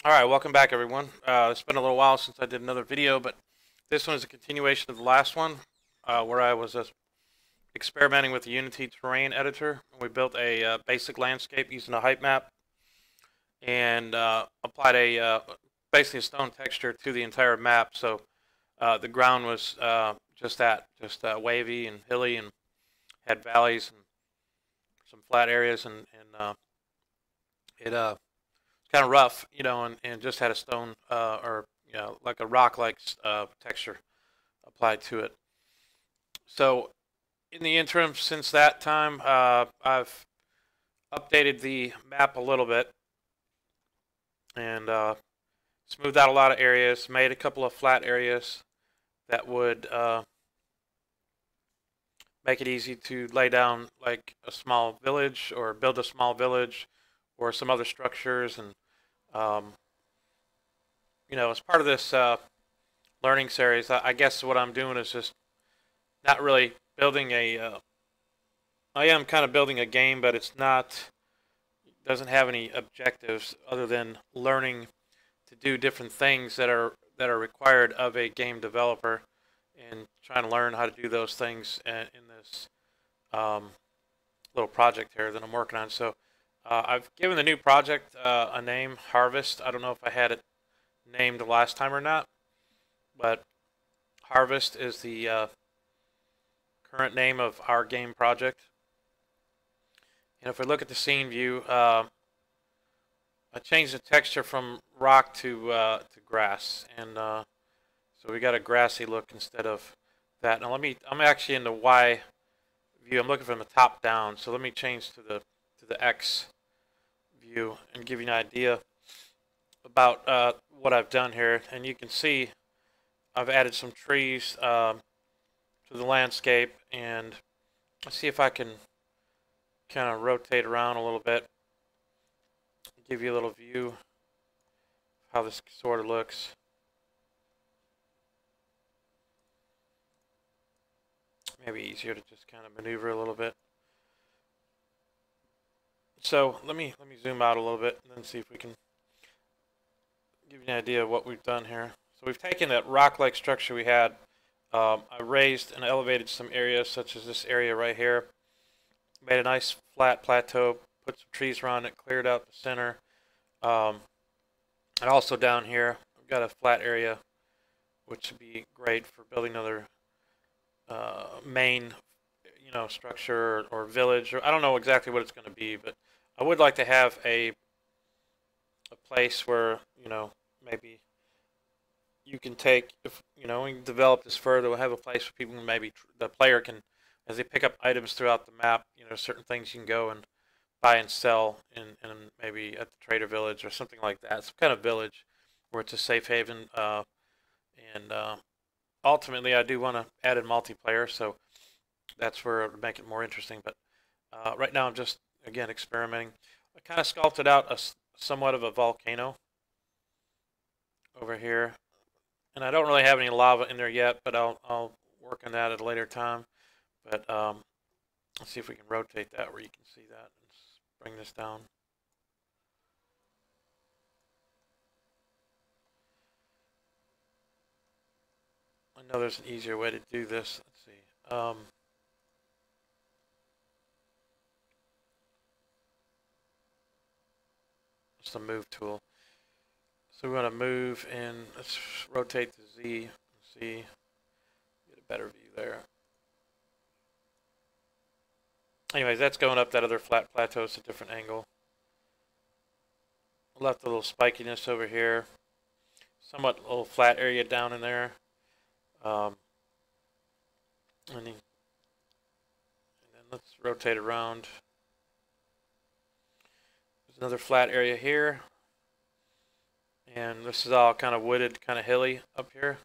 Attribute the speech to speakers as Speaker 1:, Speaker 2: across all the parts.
Speaker 1: Alright, welcome back everyone. It's been a little while since I did another video, but this one is a continuation of the last one, where I was experimenting with the Unity terrain editor. We built a basic landscape using a height map and applied basically a stone texture to the entire map. So the ground was just wavy and hilly, and had valleys and some flat areas, and it kind of rough, and just had a stone or like a rock-like texture applied to it. So in the interim, since that time, I've updated the map a little bit and smoothed out a lot of areas, made a couple of flat areas that would make it easy to lay down like a small village or build a small village or some other structures. And um, as part of this learning series, I guess what I'm doing is just not really building I am kind of building a game, but it's not. Doesn't have any objectives other than learning to do different things that are required of a game developer, and trying to learn how to do those things in this um, little project here that I'm working on. So I've given the new project a name, Harvest. I don't know if I had it named last time or not, but Harvest is the current name of our game project. And if we look at the scene view, I changed the texture from rock to grass, and so we got a grassy look instead of that. Now I'm actually in the Y view. I'm looking from the top down, so let me change to the X view and give you an idea about what I've done here. And you can see I've added some trees to the landscape, and let's see if I can kind of rotate around a little bit, give you a little view of how this sort of looks. Maybe easier to just kind of maneuver a little bit. So let me zoom out a little bit and then see if we can give you an idea of what we've done here. So we've taken that rock-like structure we had. I raised and elevated some areas, such as this area right here. Made a nice flat plateau, put some trees around it, cleared out the center. And also down here, I've got a flat area, which would be great for building another main, structure or village. Or I don't know exactly what it's going to be, but I would like to have a place where maybe you can take, if we can develop this further, we'll have a place where people can, maybe the player can, as they pick up items throughout the map, certain things you can go and buy and sell in maybe at the trader village or something like that. Some kind of village where it's a safe haven. And ultimately, I do want to add in multiplayer, so that's where it would make it more interesting. But right now, I'm just, again, experimenting. I kind of sculpted out somewhat of a volcano over here. And I don't really have any lava in there yet, but I'll work on that at a later time. But let's see if we can rotate that where you can see that. Let's bring this down. I know there's an easier way to do this. Let's see. It's the move tool. So we want to move, and let's rotate the Z. See, get a better view there. Anyways, that's going up that other flat plateau. It's a different angle. Left a little spikiness over here. Somewhat a little flat area down in there. And then let's rotate around. There's another flat area here. And this is all kind of wooded, kind of hilly up here.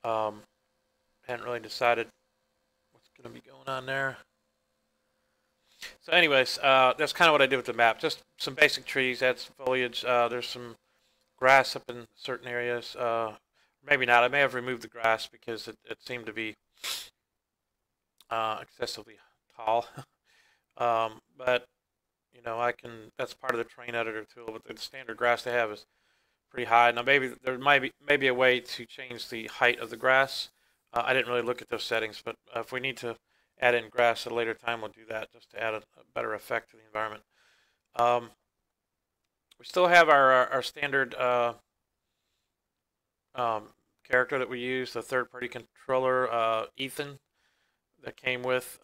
Speaker 1: Hadn't really decided what's going to be going on there. So anyways, that's kind of what I did with the map. Just some basic trees, add some foliage. There's some grass up in certain areas. Maybe not. I may have removed the grass because it seemed to be excessively tall. But I can. That's part of the terrain editor tool. But the standard grass they have is pretty high. Now maybe there might be maybe a way to change the height of the grass. I didn't really look at those settings, but if we need to add in grass at a later time, we'll do that just to add a better effect to the environment. We still have our standard character that we use, the third-party controller, Ethan, that came with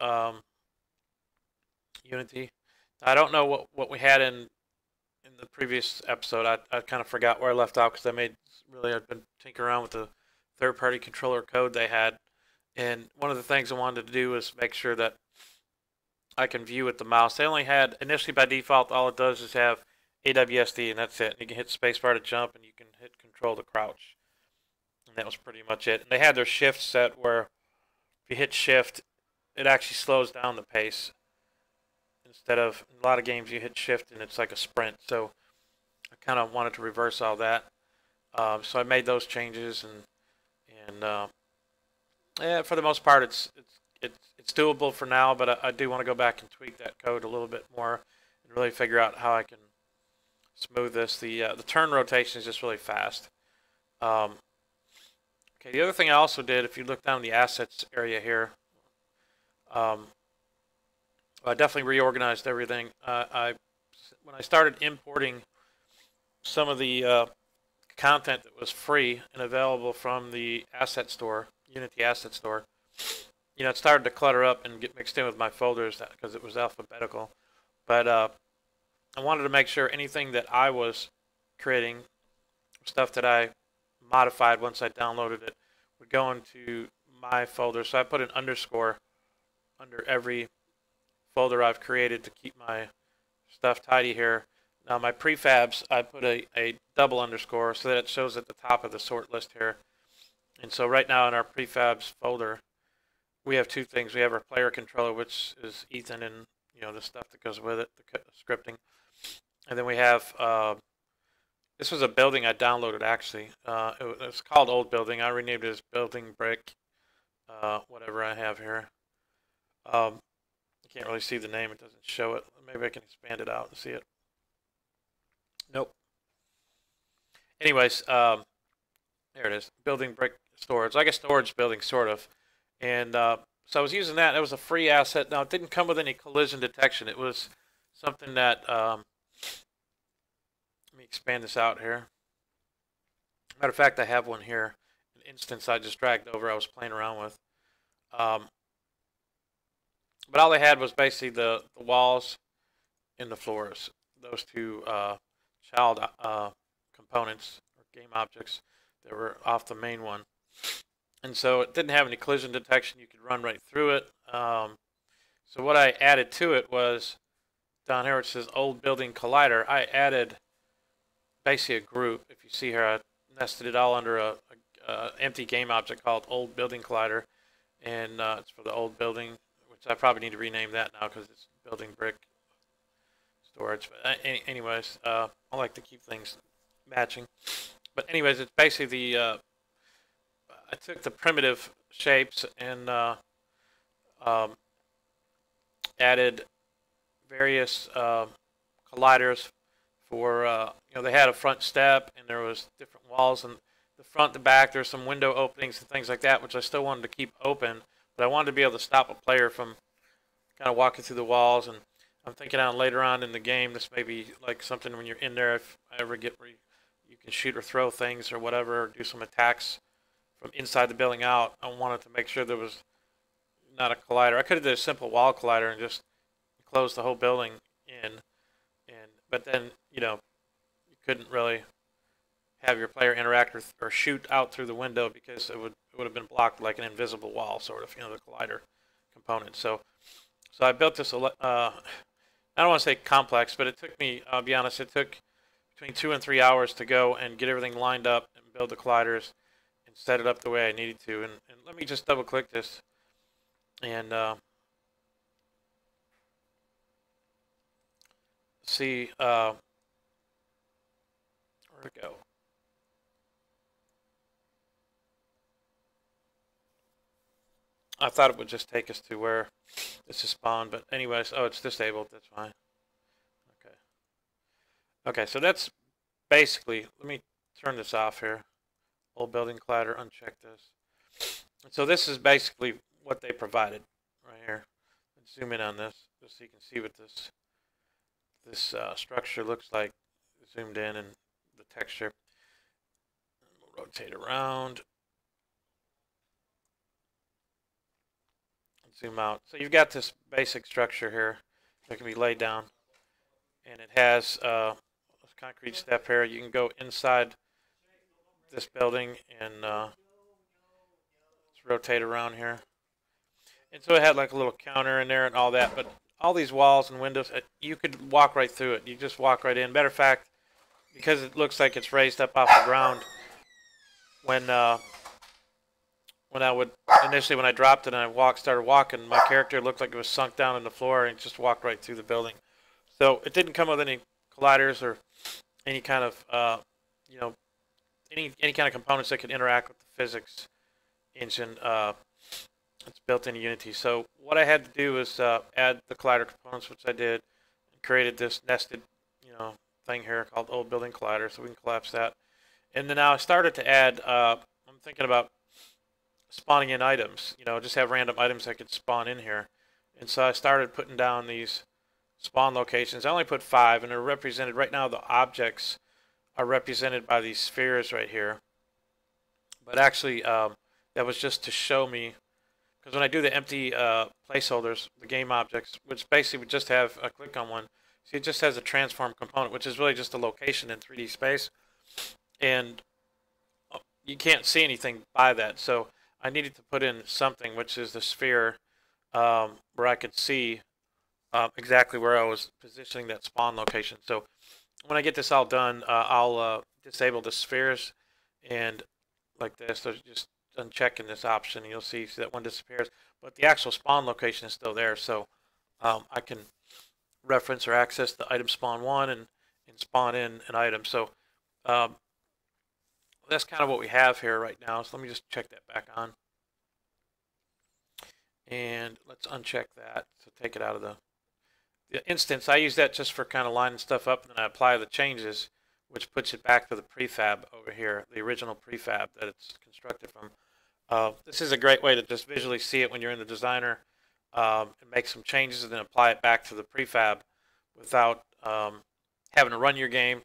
Speaker 1: Unity. I don't know what we had in the previous episode. I kind of forgot where I left out because I've been tinkering around with the third-party controller code they had, and one of the things I wanted to do was make sure that I can view with the mouse. They only had, initially by default, all it does is have AWSD, and that's it. You can hit spacebar to jump, and you can hit control to crouch. And that was pretty much it. And they had their shift set where if you hit shift, it actually slows down the pace. Instead of, in a lot of games, you hit shift, and it's like a sprint. So I kind of wanted to reverse all that. So I made those changes, and yeah, for the most part, it's doable for now, but I do want to go back and tweak that code a little bit more and really figure out how I can smooth this. The turn rotation is just really fast. Okay, the other thing I also did, if you look down the assets area here, I definitely reorganized everything. When I started importing some of the content that was free and available from the asset store, Unity Asset Store, you know, it started to clutter up and get mixed in with my folders because it was alphabetical. But I wanted to make sure anything that I was creating, stuff that I modified once I downloaded it, would go into my folder. So I put an underscore under every folder I've created to keep my stuff tidy here. Now my prefabs, I put a double underscore so that it shows at the top of the sort list here. And so right now in our prefabs folder, we have two things. We have our player controller, which is Ethan, and you know the stuff that goes with it, the scripting. And then we have this was a building I downloaded actually. It was called Old Building. I renamed it as Building Brick, whatever I have here. I can't really see the name. It doesn't show it. Maybe I can expand it out and see it. Nope. Anyways, there it is. Building Brick Storage, like a storage building, sort of. And so I was using that. It was a free asset. Now, it didn't come with any collision detection. It was something that, let me expand this out here. Matter of fact, I have one here. An instance I just dragged over I was playing around with. But all they had was basically the walls and the floors. Those two child components, or game objects, that were off the main one. And so it didn't have any collision detection. You could run right through it. So what I added to it was, down here it says Old Building Collider. I added basically a group. If you see here, I nested it all under a empty game object called Old Building Collider. And it's for the old building, which I probably need to rename that now because it's Building Brick Storage. But anyways, I like to keep things matching. But anyways, it's basically the I took the primitive shapes and added various colliders for you know, they had a front step and there was different walls, and the front to back there's some window openings and things like that, which I still wanted to keep open, but I wanted to be able to stop a player from kind of walking through the walls. And I'm thinking on later on in the game, this may be like something when you're in there, if I ever get where you can shoot or throw things or whatever, or do some attacks from inside the building out. I wanted to make sure there was not a collider. I could have did a simple wall collider and just closed the whole building in, but then, you know, you couldn't really have your player interact or shoot out through the window because it would have been blocked like an invisible wall, sort of, you know, the collider component. So I built this. I don't want to say complex, but it took me, I'll be honest, it took between 2 and 3 hours to go and get everything lined up and build the colliders and set it up the way I needed to. And let me just double click this and see where to go. I thought it would just take us to where this is spawned, but anyways, oh, it's disabled. That's fine. Okay. Okay, so that's basically, let me turn this off here. Old building collider, uncheck this. And so this is basically what they provided right here. Let's zoom in on this just so you can see what this structure looks like zoomed in and the texture. We'll rotate around. Zoom out. So you've got this basic structure here that can be laid down, and it has a concrete step here. You can go inside this building and let's rotate around here. And so it had like a little counter in there and all that, but all these walls and windows, you could walk right through it. You just walk right in. Matter of fact, because it looks like it's raised up off the ground, when I would initially, when I dropped it and I started walking, my character looked like it was sunk down in the floor and just walked right through the building. So it didn't come with any colliders or any kind of you know, any kind of components that could interact with the physics engine. It's built into Unity. So what I had to do was add the collider components, which I did, and created this nested, thing here called Old Building Collider. So we can collapse that. And then now I started to add. I'm thinking about spawning in items. Just have random items that could spawn in here. And so I started putting down these spawn locations. I only put 5, and they're represented right now. The objects are represented by these spheres right here. But actually, that was just to show me. Because when I do the empty placeholders, the game objects, which basically would just have a click on one, see, it just has a transform component, which is really just a location in 3D space, and you can't see anything by that. So I needed to put in something, which is the sphere, where I could see exactly where I was positioning that spawn location. So when I get this all done, I'll disable the spheres, and like this, so just unchecking this option, and you'll see that one disappears, but the actual spawn location is still there. So I can reference or access the item spawn 1 and spawn in an item. So that's kind of what we have here right now. So let me just check that back on, and let's uncheck that. So take it out of the instance. I use that just for kind of lining stuff up, and then I apply the changes, which puts it back to the prefab over here, the original prefab that it's constructed from. This is a great way to just visually see it when you're in the designer, and make some changes and then apply it back to the prefab without having to run your game,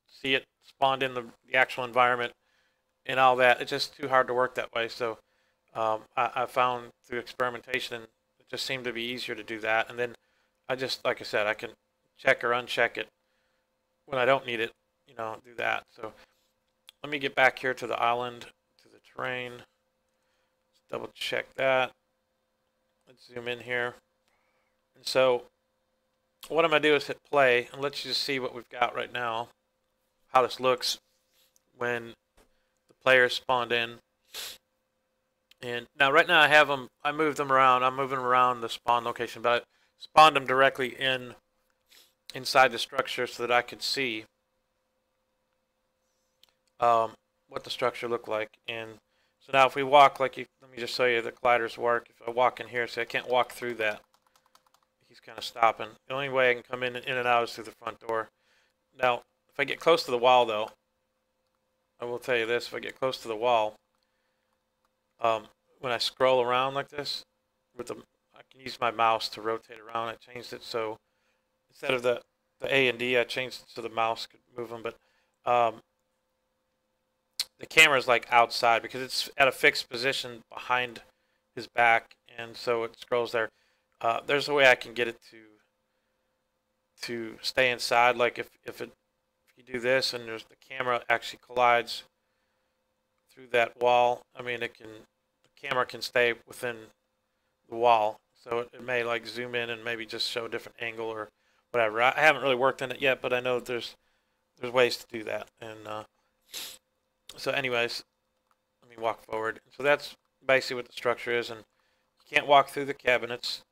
Speaker 1: see it spawned in the actual environment and all that. It's just too hard to work that way. So I found through experimentation it just seemed to be easier to do that. And then I just, like I said, I can check or uncheck it when I don't need it, do that. So let me get back here to the island, to the terrain. Let's double check that. Let's zoom in here. And so what I'm going to do is hit play, and let's just see what we've got right now, how this looks when the players spawned in. And now right now I moved them around. I'm moving around the spawn location, but I spawned them directly inside the structure so that I could see what the structure looked like. And so now if we walk, let me just show you the colliders work. If I walk in here, see, I can't walk through that. He's kind of stopping. The only way I can come in and out is through the front door. Now, if I get close to the wall, though, I will tell you this. If I get close to the wall, when I scroll around like this, I can use my mouse to rotate around. I changed it so instead of the A and D, I changed it so the mouse could move them. But the camera is like outside because it's at a fixed position behind his back, and so it scrolls there. There's a way I can get it to stay inside. Like if you do this and the camera actually collides through that wall, the camera can stay within the wall. So it may like zoom in and maybe just show a different angle or whatever. I haven't really worked on it yet, but I know that there's ways to do that. And so anyways, let me walk forward. So that's basically what the structure is, and you can't walk through the cabinets,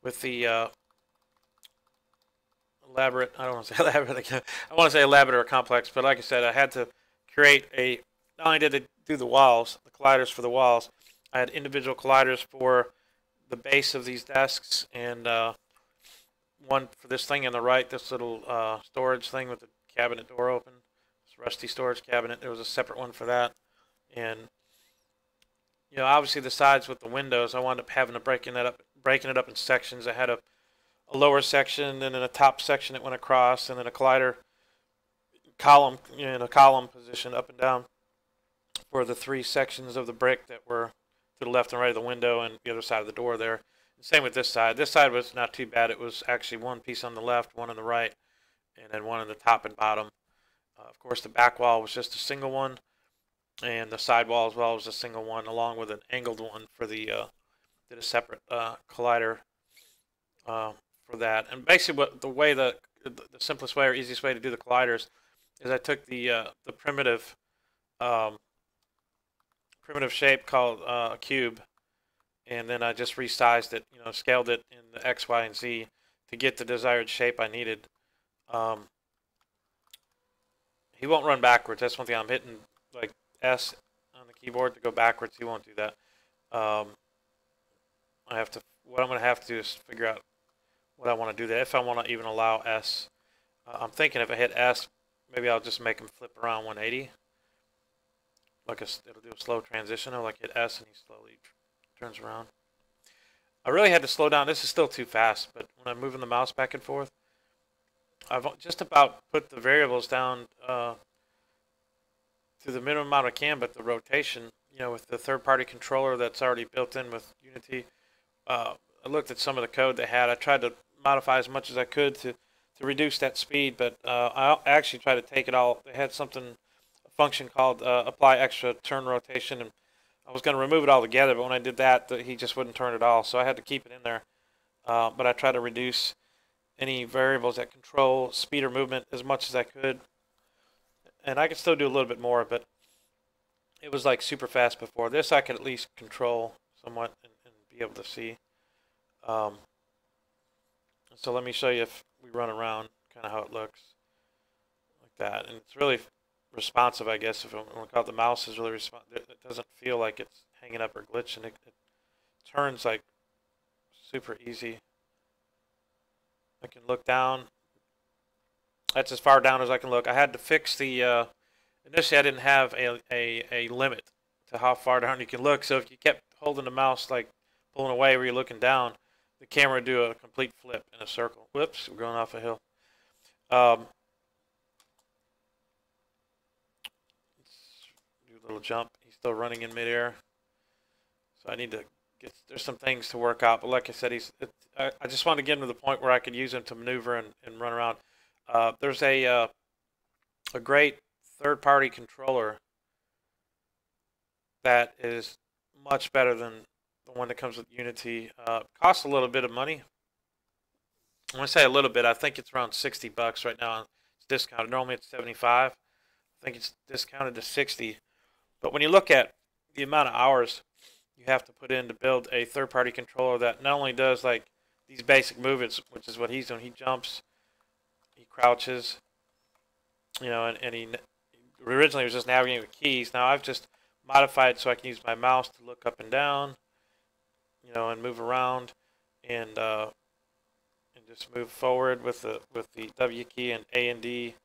Speaker 1: with the elaborate, I don't want to say elaborate, I want to say elaborate or complex, but like I said, I had to create not only did I do the walls, the colliders for the walls, I had individual colliders for the base of these desks, and one for this thing on the right, this little storage thing with the cabinet door open. rusty storage cabinet. There was a separate one for that. And obviously the sides with the windows, I wound up having to breaking it up in sections. I had a lower section, and then a top section that went across, and then a collider column in a column position up and down for the 3 sections of the brick that were to the left and right of the window and the other side of the door there. And same with this side. This side was not too bad. It was actually one piece on the left, one on the right, and then one on the top and bottom. Of course, the back wall was just a single one, and the side wall as well was a single one, along with an angled one for the did a separate collider for that. And basically, the simplest way or easiest way to do the colliders is I took the primitive shape called a cube, and then I just resized it, scaled it in the X, Y, and Z to get the desired shape I needed. He won't run backwards. That's one thing. I'm hitting like S on the keyboard to go backwards. He won't do that. What I'm going to have to do is figure out what I want to do there. If I want to even allow S, I'm thinking if I hit S, maybe I'll just make him flip around 180. It'll do a slow transition. I'll hit S and he slowly turns around. I really had to slow down. This is still too fast, but when I'm moving the mouse back and forth, I've just about put the variables down to the minimum amount I can, but the rotation, with the third-party controller that's already built in with Unity, I looked at some of the code they had. I tried to modify as much as I could to reduce that speed, but I actually tried to take it all. They had a function called apply extra turn rotation, and I was going to remove it all together, but when I did that, he just wouldn't turn at all, so I had to keep it in there. But I tried to reduce any variables that control speed or movement as much as I could. And I could still do a little bit more, but it was like super fast before. This I could at least control somewhat and be able to see. So let me show you if we run around, kind of how it looks like that. And it's really responsive, I guess. If I want to call it, the mouse is really responsive. It doesn't feel like it's hanging up or glitching. It turns like super easy. I can look down. That's as far down as I can look. I had to fix the, initially I didn't have a limit to how far down you can look. So if you kept holding the mouse, like pulling away where you're looking down, the camera would do a complete flip in a circle. Whoops, we're going off a hill. Let's do a little jump. He's still running in midair. So I need to there's some things to work out, but like I said, I just wanted to get him to the point where I could use him to maneuver and run around. There's a great third-party controller that is much better than the one that comes with Unity. Costs a little bit of money. When I say a little bit, I think it's around $60 right now. It's discounted. Normally it's 75. I think it's discounted to 60. But when you look at the amount of hours you have to put in to build a third-party controller that not only does like these basic movements, which is what he's doing. He jumps, he crouches, and he originally was just navigating with keys. Now I've just modified so I can use my mouse to look up and down, and move around, and just move forward with the W key, and A and D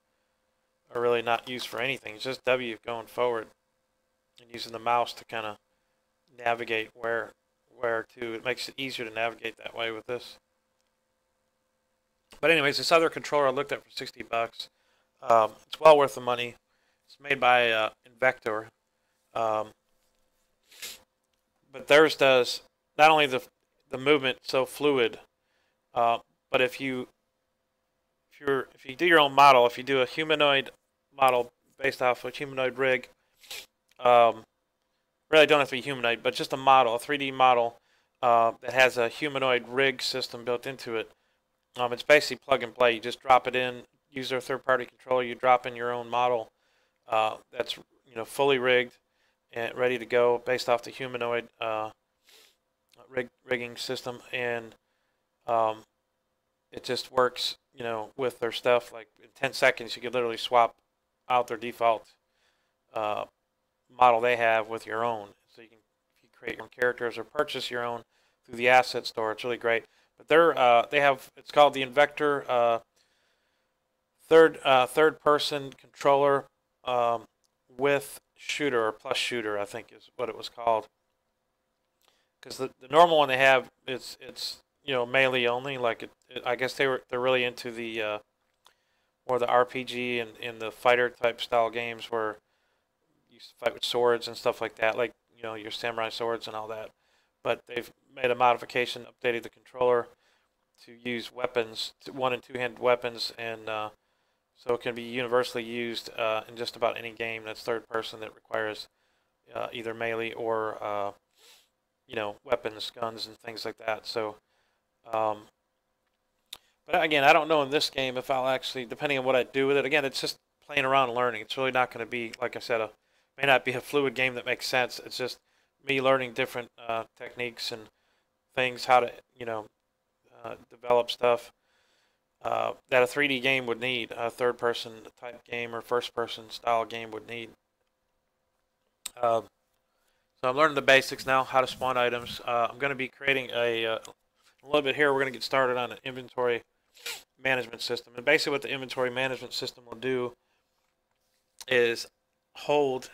Speaker 1: are really not used for anything. It's just W going forward and using the mouse to kind of navigate where to. It makes it easier to navigate that way with this. But anyways, this other controller I looked at for $60. It's well worth the money. It's made by Invector. But theirs does not only the movement so fluid, but if you do your own model, if you do a humanoid model based off a humanoid rig, really don't have to be humanoid, but just a model, a 3D model that has a humanoid rig system built into it. It's basically plug and play. You just drop it in, use their third-party controller. You drop in your own model that's fully rigged and ready to go based off the humanoid rigging system, and it just works. With their stuff. Like in 10 seconds, you could literally swap out their default model they have with your own. So if you create your own characters or purchase your own through the asset store, it's really great. But it's called the Invector third person controller. with shooter or plus shooter, I think is what it was called. Because the normal one they have, it's melee only. Like I guess they're really into the more the RPG and the fighter type style games where you fight with swords and stuff like that, like your samurai swords and all that. But they've made a modification, updated the controller to use weapons, one and two-handed weapons, and so it can be universally used in just about any game that's third person that requires either melee or weapons, guns, and things like that. So, um, but again, I don't know in this game if I'll actually, depending on what I do with it. Again, it's just playing around and learning. It's really not going to be, like I said, may not be a fluid game that makes sense. It's just me learning different techniques and things, how to develop stuff that a 3D game would need, a third-person type game or first-person style game would need. Uh, so I'm learning the basics now, how to spawn items. I'm going to be creating a little bit here. We're going to get started on an inventory management system. And basically what the inventory management system will do is hold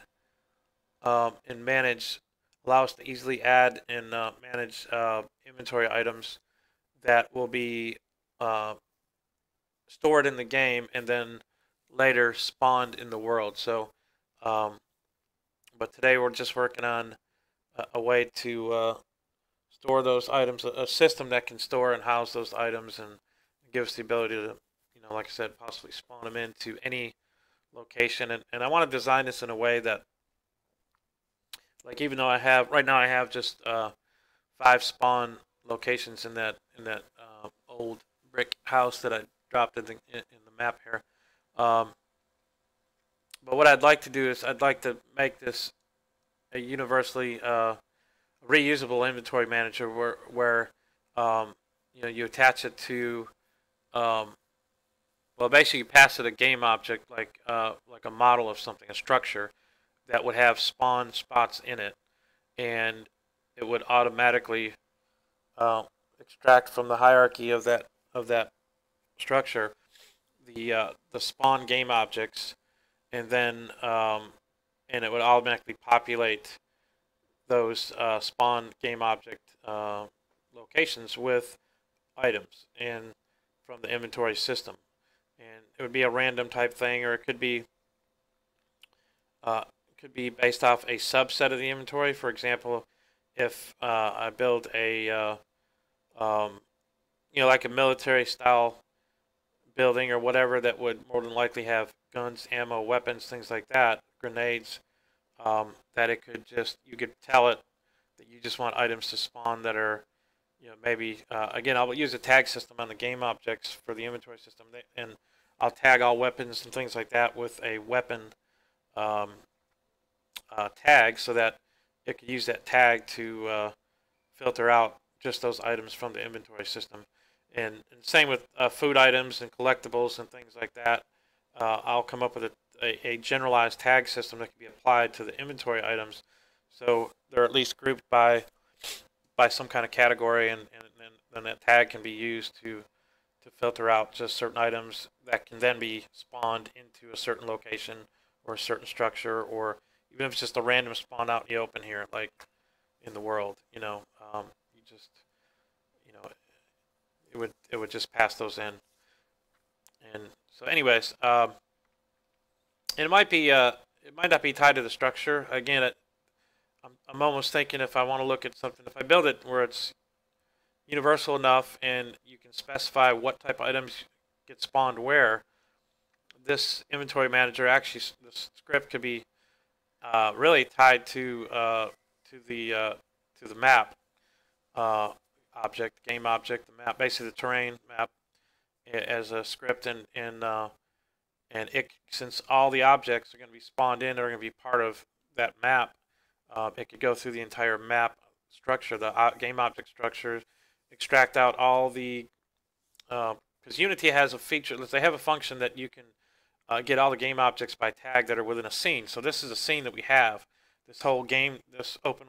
Speaker 1: and manage, allow us to easily add and manage inventory items that will be stored in the game and then later spawned in the world. So, but today we're just working on a way to store those items, a system that can store and house those items and give us the ability to, like I said, possibly spawn them into any location. And I want to design this in a way that, like, even though right now I have just 5 spawn locations in that old brick house that I dropped in the map here. But what I'd like to do is I'd like to make this a universally reusable inventory manager where you attach it to well, basically you pass it a game object like a model of something, a structure that would have spawn spots in it, and it would automatically extract from the hierarchy of that structure the spawn game objects, and then and it would automatically populate those spawn game object locations with items and from the inventory system. And it would be a random type thing, or it could be based off a subset of the inventory. For example, if I build a like a military style building or whatever that would more than likely have guns, ammo, weapons, things like that, grenades, that it could you could tell it that you just want items to spawn that are, maybe, again, I'll use a tag system on the game objects for the inventory system, and I'll tag all weapons and things like that with a weapon tag so that it could use that tag to filter out just those items from the inventory system. And same with food items and collectibles and things like that. I'll come up with a generalized tag system that can be applied to the inventory items, so they're at least grouped by some kind of category, and then that tag can be used to filter out just certain items that can then be spawned into a certain location or a certain structure, or even if it's just a random spawn out in the open here, like in the world, you just, it would just pass those in. And so, anyways, it might not be tied to the structure. Again, I'm almost thinking if I want to look at something, if I build it where it's universal enough and you can specify what type of items get spawned where, this inventory manager, actually, this script could be really tied to the map object, game object, the map, basically the terrain map, as a script, and it, since all the objects are going to be spawned in, they're going to be part of that map. It could go through the entire map structure, the game object structure, extract out all the, because Unity has a feature, they have a function that you can get all the game objects by tag that are within a scene. So this is a scene that we have. This whole game, this open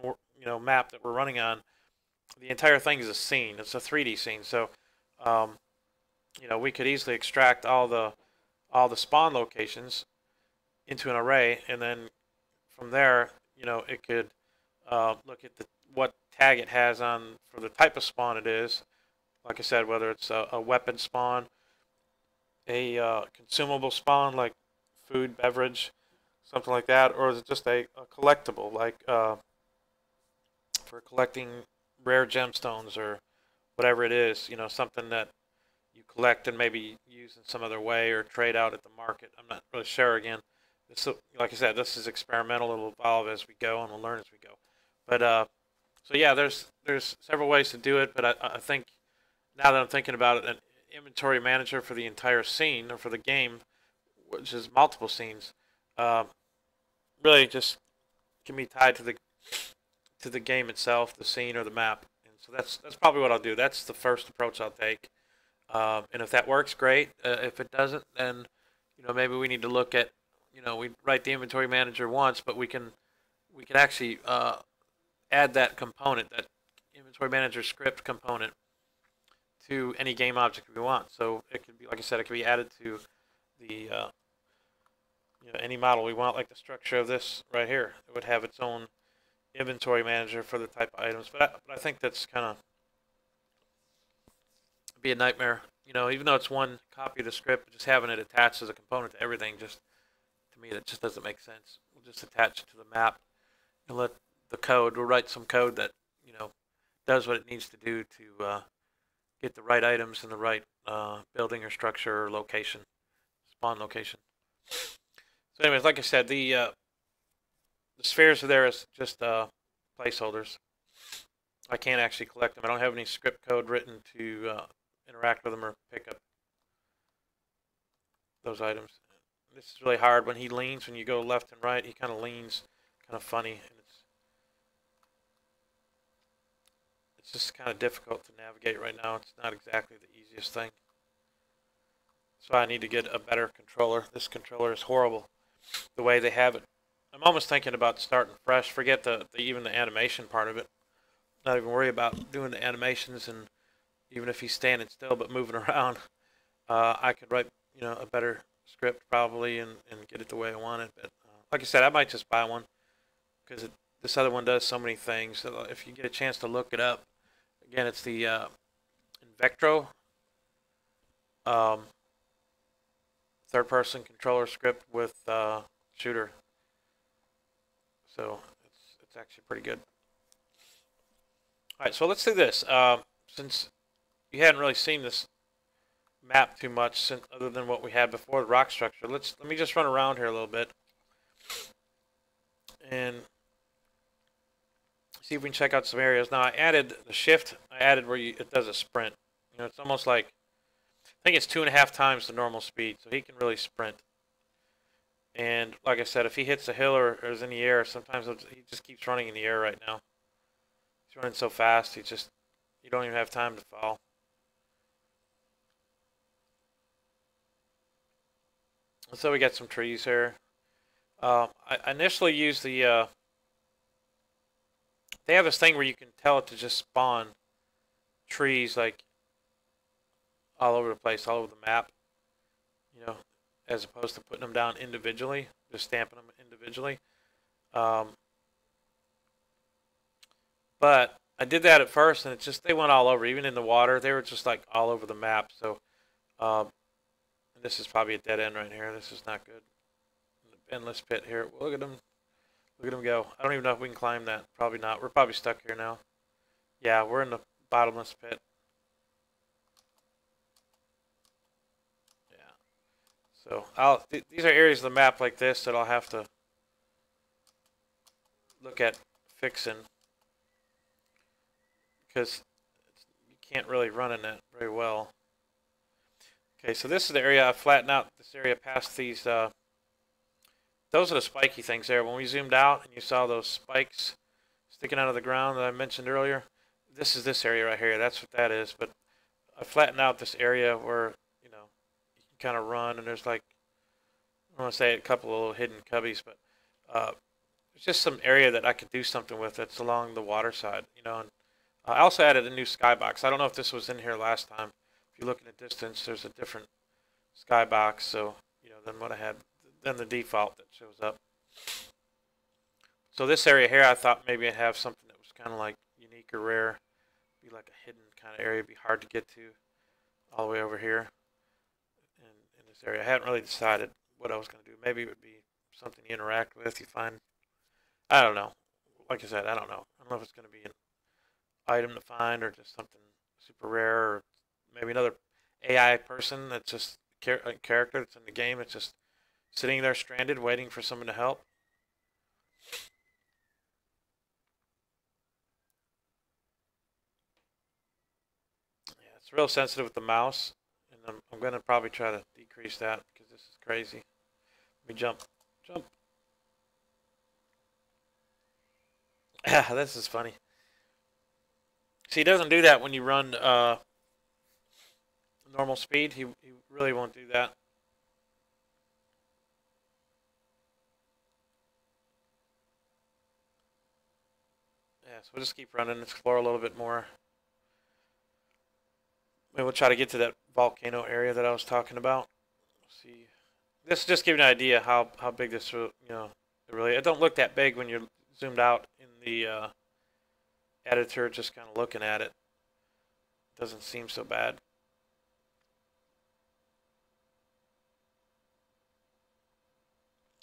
Speaker 1: map that we're running on, the entire thing is a scene. It's a 3D scene. So we could easily extract all the spawn locations into an array, and then from there, it could look at what tag it has on for the type of spawn it is. Like I said, whether it's a weapon spawn, a consumable spawn like food, beverage, something like that, or is it just a collectible like for collecting rare gemstones or whatever it is, something that you collect and maybe use in some other way or trade out at the market. I'm not really sure. Again, this, like I said, this is experimental. It'll evolve as we go, and we'll learn as we go. But so yeah, there's several ways to do it. But I think now that I'm thinking about it, an inventory manager for the entire scene or for the game, which is multiple scenes, really just can be tied to the game itself, the scene or the map. And so that's probably what I'll do. That's the first approach I'll take. And if that works, great. If it doesn't, then maybe we need to look at we write the inventory manager once, but we can actually add that component, that inventory manager script component, to any game object we want. So it could be, like I said, it could be added to the any model we want, like the structure of this right here. It would have its own inventory manager for the type of items. But I think that's kind of be a nightmare. Even though it's one copy of the script, just having it attached as a component to everything, just to me, that just doesn't make sense. We'll just attach it to the map and let the code. We'll write some code that does what it needs to do to get the right items in the right building or structure or location, spawn location. So, anyways, like I said, the spheres are there as just placeholders. I can't actually collect them. I don't have any script code written to interact with them or pick up those items. This is really hard when he leans. When you go left and right, he kind of leans, kind of funny, and it's just kind of difficult to navigate right now. It's not exactly the easiest thing. So I need to get a better controller. This controller is horrible, the way they have it. I'm almost thinking about starting fresh. Forget even the animation part of it. Not even worry about doing the animations, and even if he's standing still but moving around, I could write a better script probably and get it the way I want it. But like I said, I might just buy one because this other one does so many things. So if you get a chance to look it up, again, it's the Invectro third-person controller script with shooter. So it's actually pretty good. All right, so let's do this. Since you hadn't really seen this map too much, other than what we had before, the rock structure, let me just run around here a little bit and see if we can check out some areas. Now I added the shift. I added where it does a sprint. It's almost like, I think it's 2.5 times the normal speed, so he can really sprint. And like I said, if he hits a hill or is in the air, sometimes he just keeps running in the air right now. He's running so fast, you don't even have time to fall. So we got some trees here. I initially used the, they have this thing where you can tell it to just spawn trees like all over the place, all over the map, as opposed to putting them down individually, just stamping them individually. But I did that at first, and they went all over, even in the water. They were just like all over the map. So, and this is probably a dead end right here. This is not good. Endless pit here. Look at them. Look at them go. I don't even know if we can climb that. Probably not. We're probably stuck here now. Yeah, we're in the bottomless pit. So these are areas of the map like this that I'll have to look at fixing, because you can't really run in that very well. Okay, so this is the area I flattened out. This area past these. Those are the spiky things there. When we zoomed out and you saw those spikes sticking out of the ground that I mentioned earlier, this is this area right here. That's what that is. But I flattened out this area where you can kind of run, and there's like, I want to say a couple of little hidden cubbies, but it's just some area that I could do something with that's along the water side, And I also added a new skybox. I don't know if this was in here last time. If you look in the distance, there's a different skybox, so than what I had. than the default that shows up. So this area here, I thought maybe I'd have something that was kind of like unique or rare, be like a hidden kind of area, be hard to get to, all the way over here. In this area, I hadn't really decided what I was going to do. Maybe it would be something you interact with, you find. I don't know. Like I said, I don't know. I don't know if it's going to be an item to find or just something super rare, or maybe another AI person that's just a character that's in the game. It's just sitting there stranded, waiting for someone to help. Yeah, it's real sensitive with the mouse, and I'm going to probably try to decrease that because this is crazy. Let me jump. Jump. Yeah, this is funny. See, he doesn't do that when you run normal speed. He really won't do that. Yeah, so we'll just keep running, explore a little bit more. Maybe we'll try to get to that volcano area that I was talking about. See, this just give you an idea how big this, really. It don't look that big when you're zoomed out in the editor, just kind of looking at it. Doesn't seem so bad.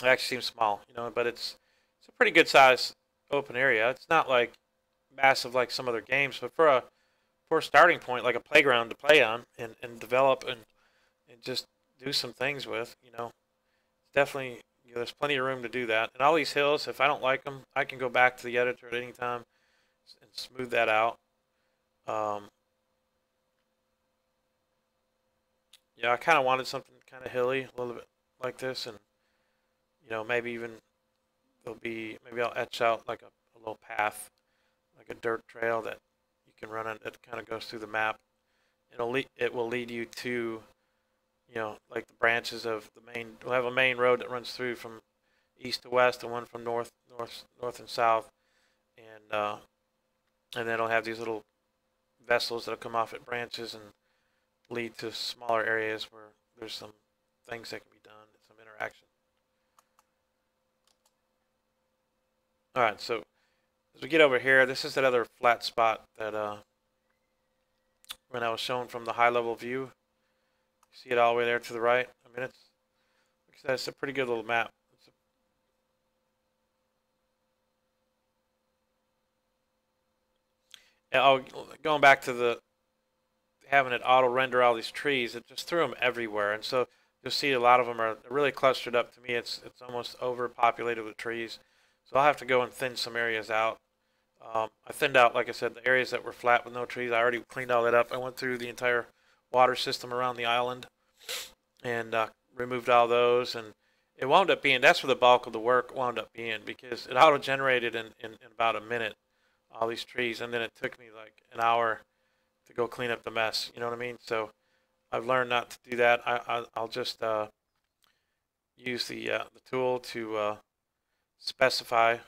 Speaker 1: It actually seems small, but it's a pretty good size open area. It's not like massive like some other games, but for a starting point, like a playground to play on and develop and just do some things with, definitely, there's plenty of room to do that. And all these hills, if I don't like them, I can go back to the editor at any time and smooth that out. Um, yeah, I kind of wanted something kind of hilly, a little bit like this, and maybe even maybe I'll etch out like a little path, like a dirt trail that you can run on that kind of goes through the map. It will lead you to, like the branches of the main. We'll have a main road that runs through from east to west, and one from north and south, and then it'll have these little vessels that'll come off at branches and lead to smaller areas where there's some things that can be done, some interaction. All right, so as we get over here, this is that other flat spot that when I was shown from the high level view, you see it all the way there to the right. I mean, it's a pretty good little map. Going back to the having it auto render all these trees, it just threw them everywhere, and so you'll see a lot of them are really clustered up. To me, it's almost overpopulated with trees, so I'll have to go and thin some areas out. I thinned out, like I said, the areas that were flat with no trees. I already cleaned all that up. I went through the entire water system around the island and removed all those, and it wound up being, that's where the bulk of the work wound up being, because it auto generated in about a minute all these trees, and then it took me like an hour to go clean up the mess. You know what I mean? So I've learned not to do that. I'll just use the tool to specify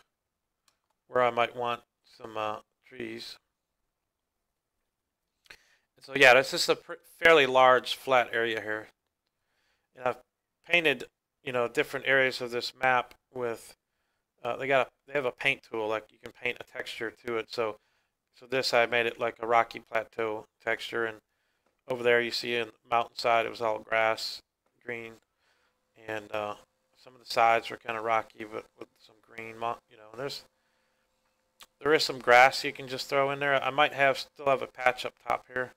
Speaker 1: where I might want some trees. And so yeah, this is a fairly large flat area here, and I've painted different areas of this map with they have a paint tool, like you can paint a texture to it. So this I made it like a rocky plateau texture, and over there you see in the mountainside it was all grass, green, and some of the sides were kind of rocky, but with some green. There is some grass you can just throw in there. I might still have a patch up top here.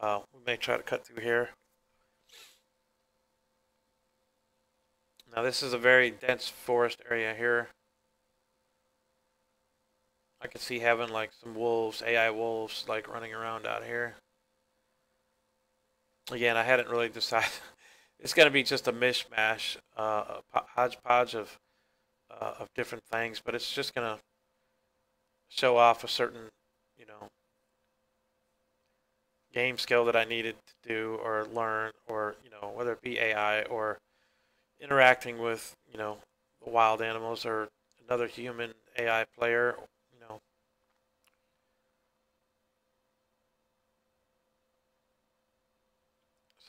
Speaker 1: We may try to cut through here. Now this is a very dense forest area here. I could see having like some wolves, AI wolves, like running around out here. Again, I hadn't really decided. It's going to be just a mishmash, a hodgepodge of different things, but it's just going to show off a certain, game skill that I needed to do or learn, or whether it be AI or interacting with the wild animals or another human AI player.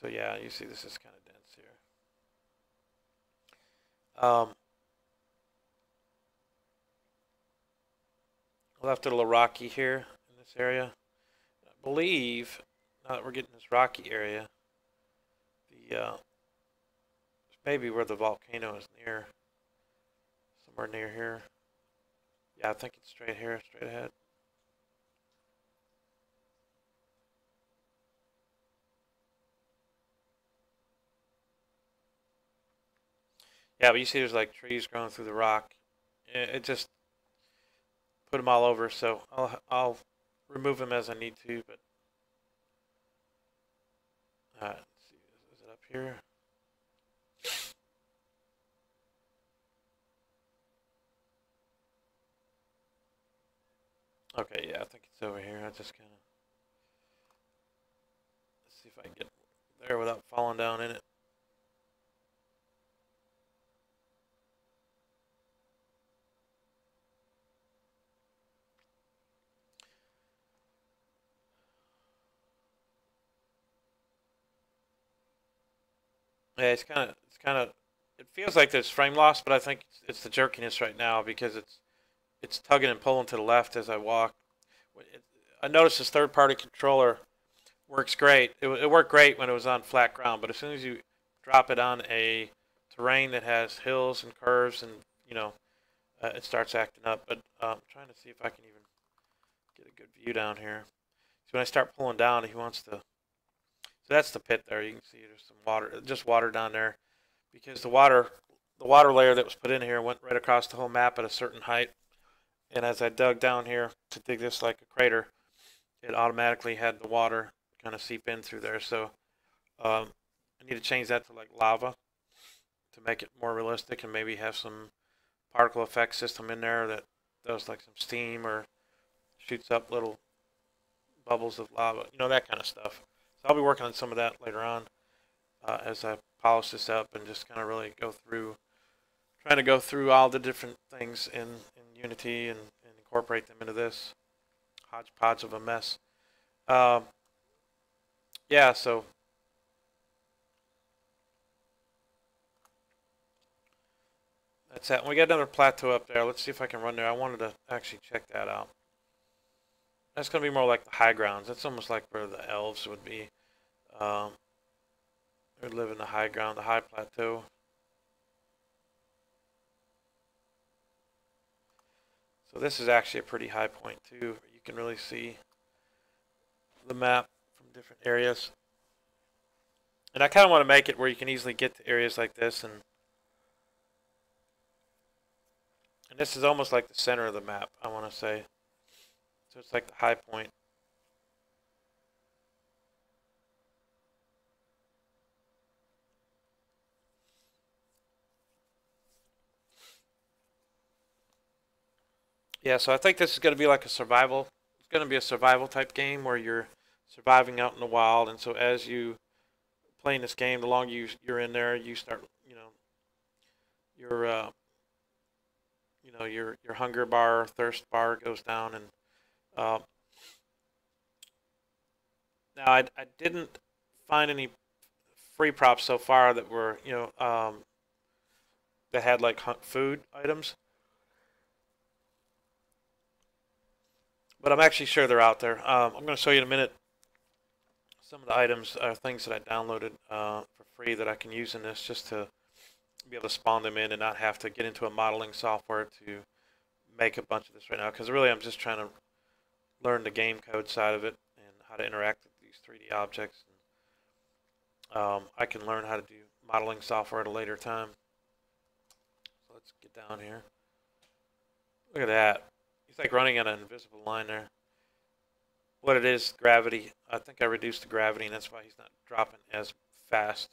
Speaker 1: So yeah, you see this is kind of dense here. Left it a little rocky here in this area. I believe now that we're getting this rocky area, the maybe where the volcano is near, somewhere near here. Yeah, I think it's straight here, straight ahead. Yeah, but you see there's like trees growing through the rock. It just put them all over, so I'll remove them as I need to. But let's see, is it up here? Okay, yeah, I think it's over here. I just kind of see if I can get there without falling down in it. Yeah, it feels like there's frame loss, but I think it's the jerkiness right now because it's tugging and pulling to the left as I walk. I noticed this third-party controller works great. It worked great when it was on flat ground, but as soon as you drop it on a terrain that has hills and curves and it starts acting up. But I'm trying to see if I can even get a good view down here. So when I start pulling down, he wants to. So that's the pit there. You can see there's some water, just water down there, because the water layer that was put in here went right across the whole map at a certain height. And as I dug down here to dig this like a crater, it automatically had the water kind of seep in through there. So I need to change that to like lava to make it more realistic and maybe have some particle effect system in there that does like some steam or shoots up little bubbles of lava, that kind of stuff. So I'll be working on some of that later on as I polish this up and just kind of really trying to go through all the different things in Unity and incorporate them into this hodgepodge of a mess. Um, yeah, so that's that. And we got another plateau up there. Let's see if I can run there. I wanted to actually check that out. That's going to be more like the high grounds. That's almost like where the elves would be. Um, they would live in the high ground, the high plateau. So this is actually a pretty high point too. You can really see the map from different areas. And I kind of want to make it where you can easily get to areas like this. And this is almost like the center of the map, I want to say. So it's like the high point. Yeah, so I think this is going to be like a survival. It's going to be a survival type game where you're surviving out in the wild. And so as you playing this game, the longer you're in there, you start, your your hunger bar, thirst bar goes down, and uh, now I didn't find any free props so far that were that had like food items, but I'm actually sure they're out there. I'm going to show you in a minute some of the items are things that I downloaded for free that I can use in this just to be able to spawn them in and not have to get into a modeling software to make a bunch of this right now, because really I'm just trying to learn the game code side of it and how to interact with these 3D objects. I can learn how to do modeling software at a later time. So let's get down here. Look at that. He's like running on an invisible line there. What it is, gravity. I think I reduced the gravity, and that's why he's not dropping as fast.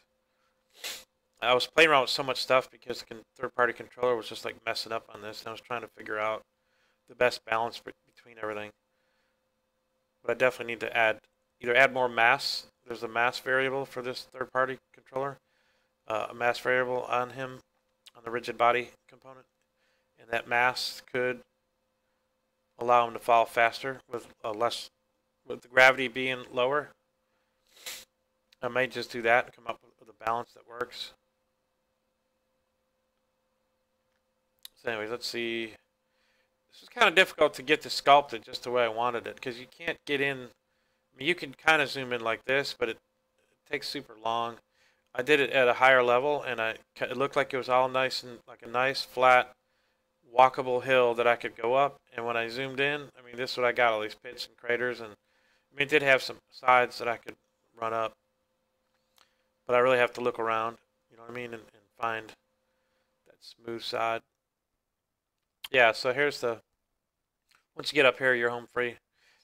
Speaker 1: I was playing around with so much stuff because the third-party controller was just like messing up on this, and I was trying to figure out the best balance between everything. But I definitely need to either add more mass. There's a mass variable for this third-party controller, a mass variable on him, on the rigid body component, and that mass could allow him to fall faster with with the gravity being lower. I may just do that and come up with a balance that works. So anyways, let's see. This is kind of difficult to get this sculpted just the way I wanted it, because you can't get in. I mean, you can kind of zoom in like this, but it takes super long. I did it at a higher level, and it looked like it was all nice and like a nice flat walkable hill that I could go up. And when I zoomed in, I mean, this is what I got, all these pits and craters. And I mean, it did have some sides that I could run up, but I really have to look around, you know what I mean, and find that smooth side. Yeah, so here's the, once you get up here, you're home free.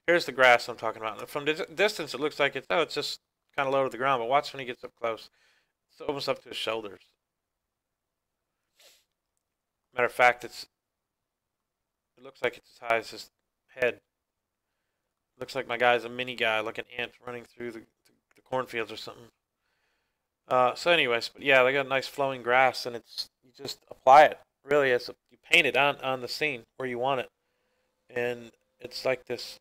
Speaker 1: Here's the grass I'm talking about. From distance, it looks like it's just kind of low to the ground, but watch when he gets up close. It's almost up to his shoulders. Matter of fact, it looks like it's as high as his head. Looks like my guy's a mini guy, like an ant running through the cornfields or something. So anyways, but yeah, they got nice flowing grass, and you just apply it. Really, you paint it on the scene where you want it, and it's like this,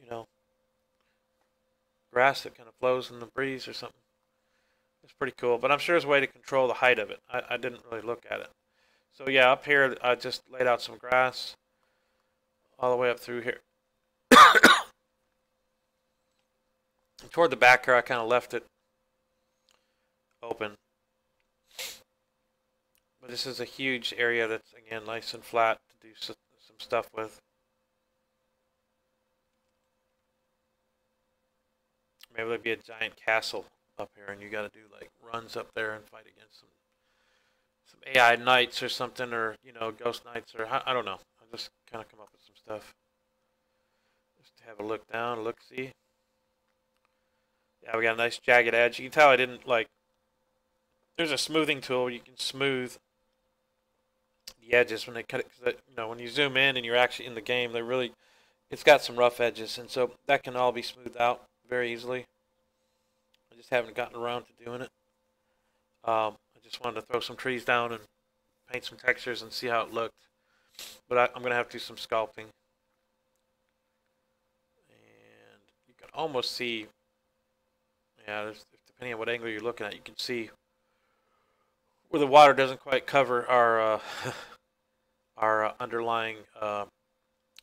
Speaker 1: you know, grass that kind of flows in the breeze or something. It's pretty cool, but I'm sure there's a way to control the height of it. I didn't really look at it. So yeah, up here I just laid out some grass all the way up through here. Toward the back here, I kind of left it open. But this is a huge area that's, again, nice and flat to do some stuff with. Maybe there'll be a giant castle up here, and you got to do like runs up there and fight against some AI knights or something, or ghost knights, or I don't know. I just kind of come up with some stuff. Just have a look down, look see. Yeah, we got a nice jagged edge. You can tell I didn't like. There's a smoothing tool where you can smooth the edges when they cut it. Because when you zoom in and you're actually in the game, it's got some rough edges, and so that can all be smoothed out very easily. I just haven't gotten around to doing it. I just wanted to throw some trees down and paint some textures and see how it looked. But I'm going to have to do some sculpting. And you can almost see, yeah, depending on what angle you're looking at, you can see where the water doesn't quite cover our our underlying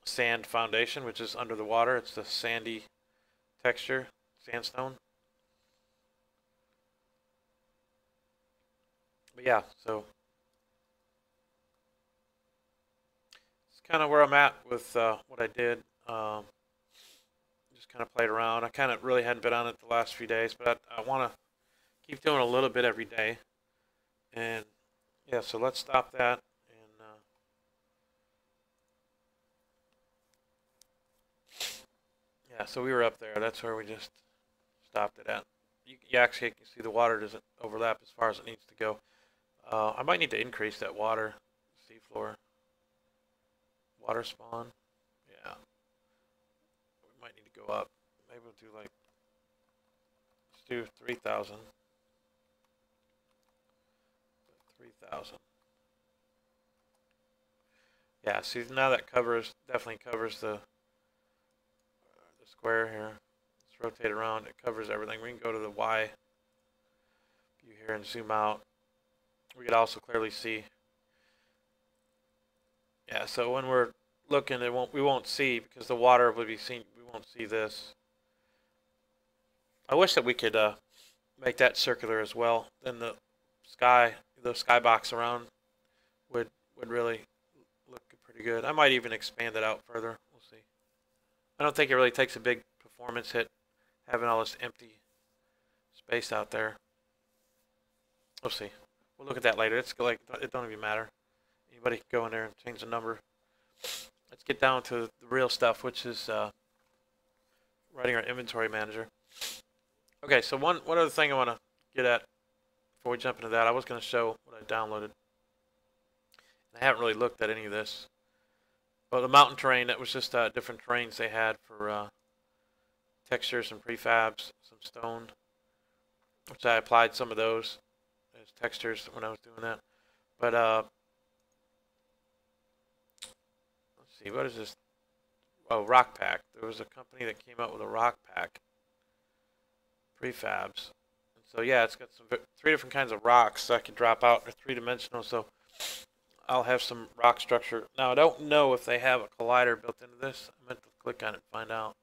Speaker 1: sand foundation, which is under the water. It's the sandy texture, sandstone. But yeah, so it's kind of where I'm at with what I did. Just kind of played around. I kind of really hadn't been on it the last few days, but I want to keep doing a little bit every day. And yeah, so let's stop that. And yeah, so we were up there. That's where we just stopped it at. You actually can see the water doesn't overlap as far as it needs to go. I might need to increase that water seafloor. Water spawn. Yeah. We might need to go up. Maybe we'll do like, let's do 3,000. 3,000. Yeah, see now that definitely covers the square here. Let's rotate around. It covers everything. We can go to the Y view here and zoom out. We could also clearly see. Yeah, so when we're looking, we won't see because the water would be seen. We won't see this. I wish that we could make that circular as well. Then the skybox around would really look pretty good. I might even expand it out further. We'll see. I don't think it really takes a big performance hit having all this empty space out there. We'll see. We'll look at that later. It's like it don't even matter. Anybody can go in there and change the number. Let's get down to the real stuff, which is writing our inventory manager. Okay, so one other thing I want to get at before we jump into that, I was going to show what I downloaded. I haven't really looked at any of this. Well, the mountain terrain, that was just different terrains they had for textures and prefabs, some stone, which I applied some of those as textures when I was doing that. But let's see, what is this? Oh, Rock Pack. There was a company that came out with a Rock Pack prefabs. And so yeah, it's got 3 different kinds of rocks that I can drop out. They're 3-dimensional, so I'll have some rock structure. Now, I don't know if they have a collider built into this. I meant to click on it and find out.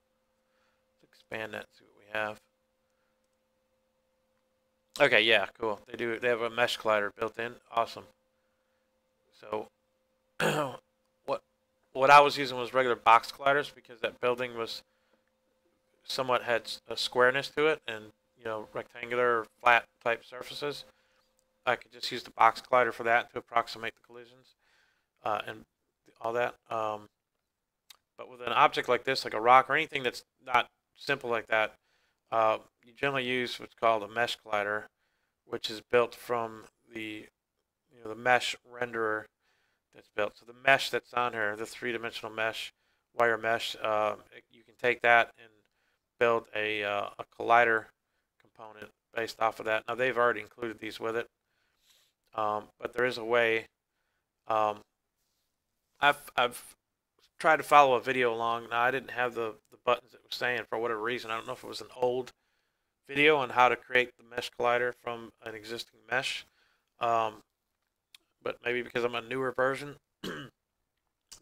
Speaker 1: Let's expand that and see what we have. Okay, yeah, cool. They do. They have a mesh collider built in. Awesome. So, what I was using was regular box colliders because that building was somewhat had a squareness to it, and rectangular or flat type surfaces. I could just use the box collider for that to approximate the collisions and all that. But with an object like this, like a rock or anything that's not simple like that, you generally use what's called a mesh collider, which is built from the the mesh renderer that's built. So the mesh that's on here, the three-dimensional mesh, wire mesh, you can take that and build a collider component based off of that. Now they've already included these with it, but there is a way. I've tried to follow a video along. Now I didn't have the buttons it was saying for whatever reason. I don't know if it was an old video on how to create the mesh collider from an existing mesh. But maybe because I'm a newer version,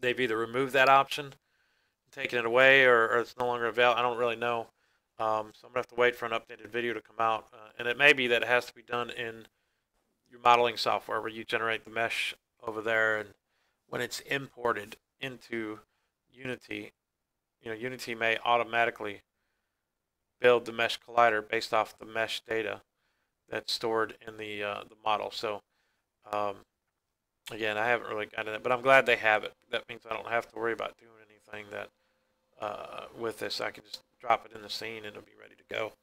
Speaker 1: they've either removed that option, taken it away, or it's no longer available. I don't really know. So I'm going to have to wait for an updated video to come out. And it may be that it has to be done in your modeling software where you generate the mesh over there. And when it's imported into Unity, Unity may automatically build the mesh collider based off the mesh data that's stored in the model. So again, I haven't really gotten that, but I'm glad they have it. That means I don't have to worry about doing anything that with this. I can just drop it in the scene and it'll be ready to go.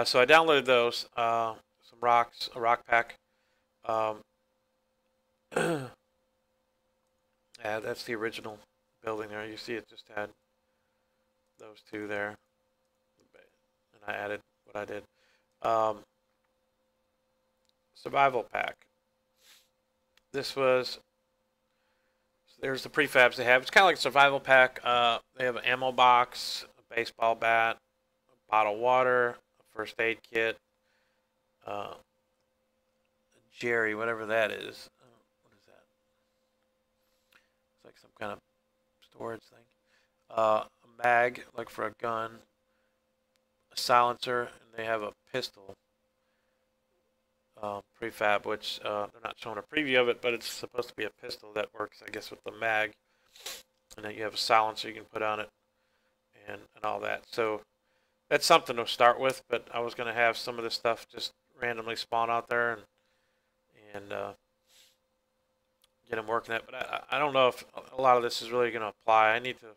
Speaker 1: So I downloaded those, some rocks, a rock pack. Yeah, that's the original building there. You see it just had those two there. And I added what I did. Survival pack. This was, so there's the prefabs they have. It's kind of like a survival pack. They have an ammo box, a baseball bat, a bottle of water, a first aid kit, a Jerry, whatever that is. What is that? It's like some kind of storage thing. A mag, like for a gun, a silencer, and they have a pistol. Prefab, which they're not showing a preview of it, but it's supposed to be a pistol that works, I guess, with the mag. And then you have a silencer you can put on it and all that. So that's something to start with, but I was going to have some of this stuff just randomly spawn out there and get them working at. But I don't know if a lot of this is really going to apply. I need to,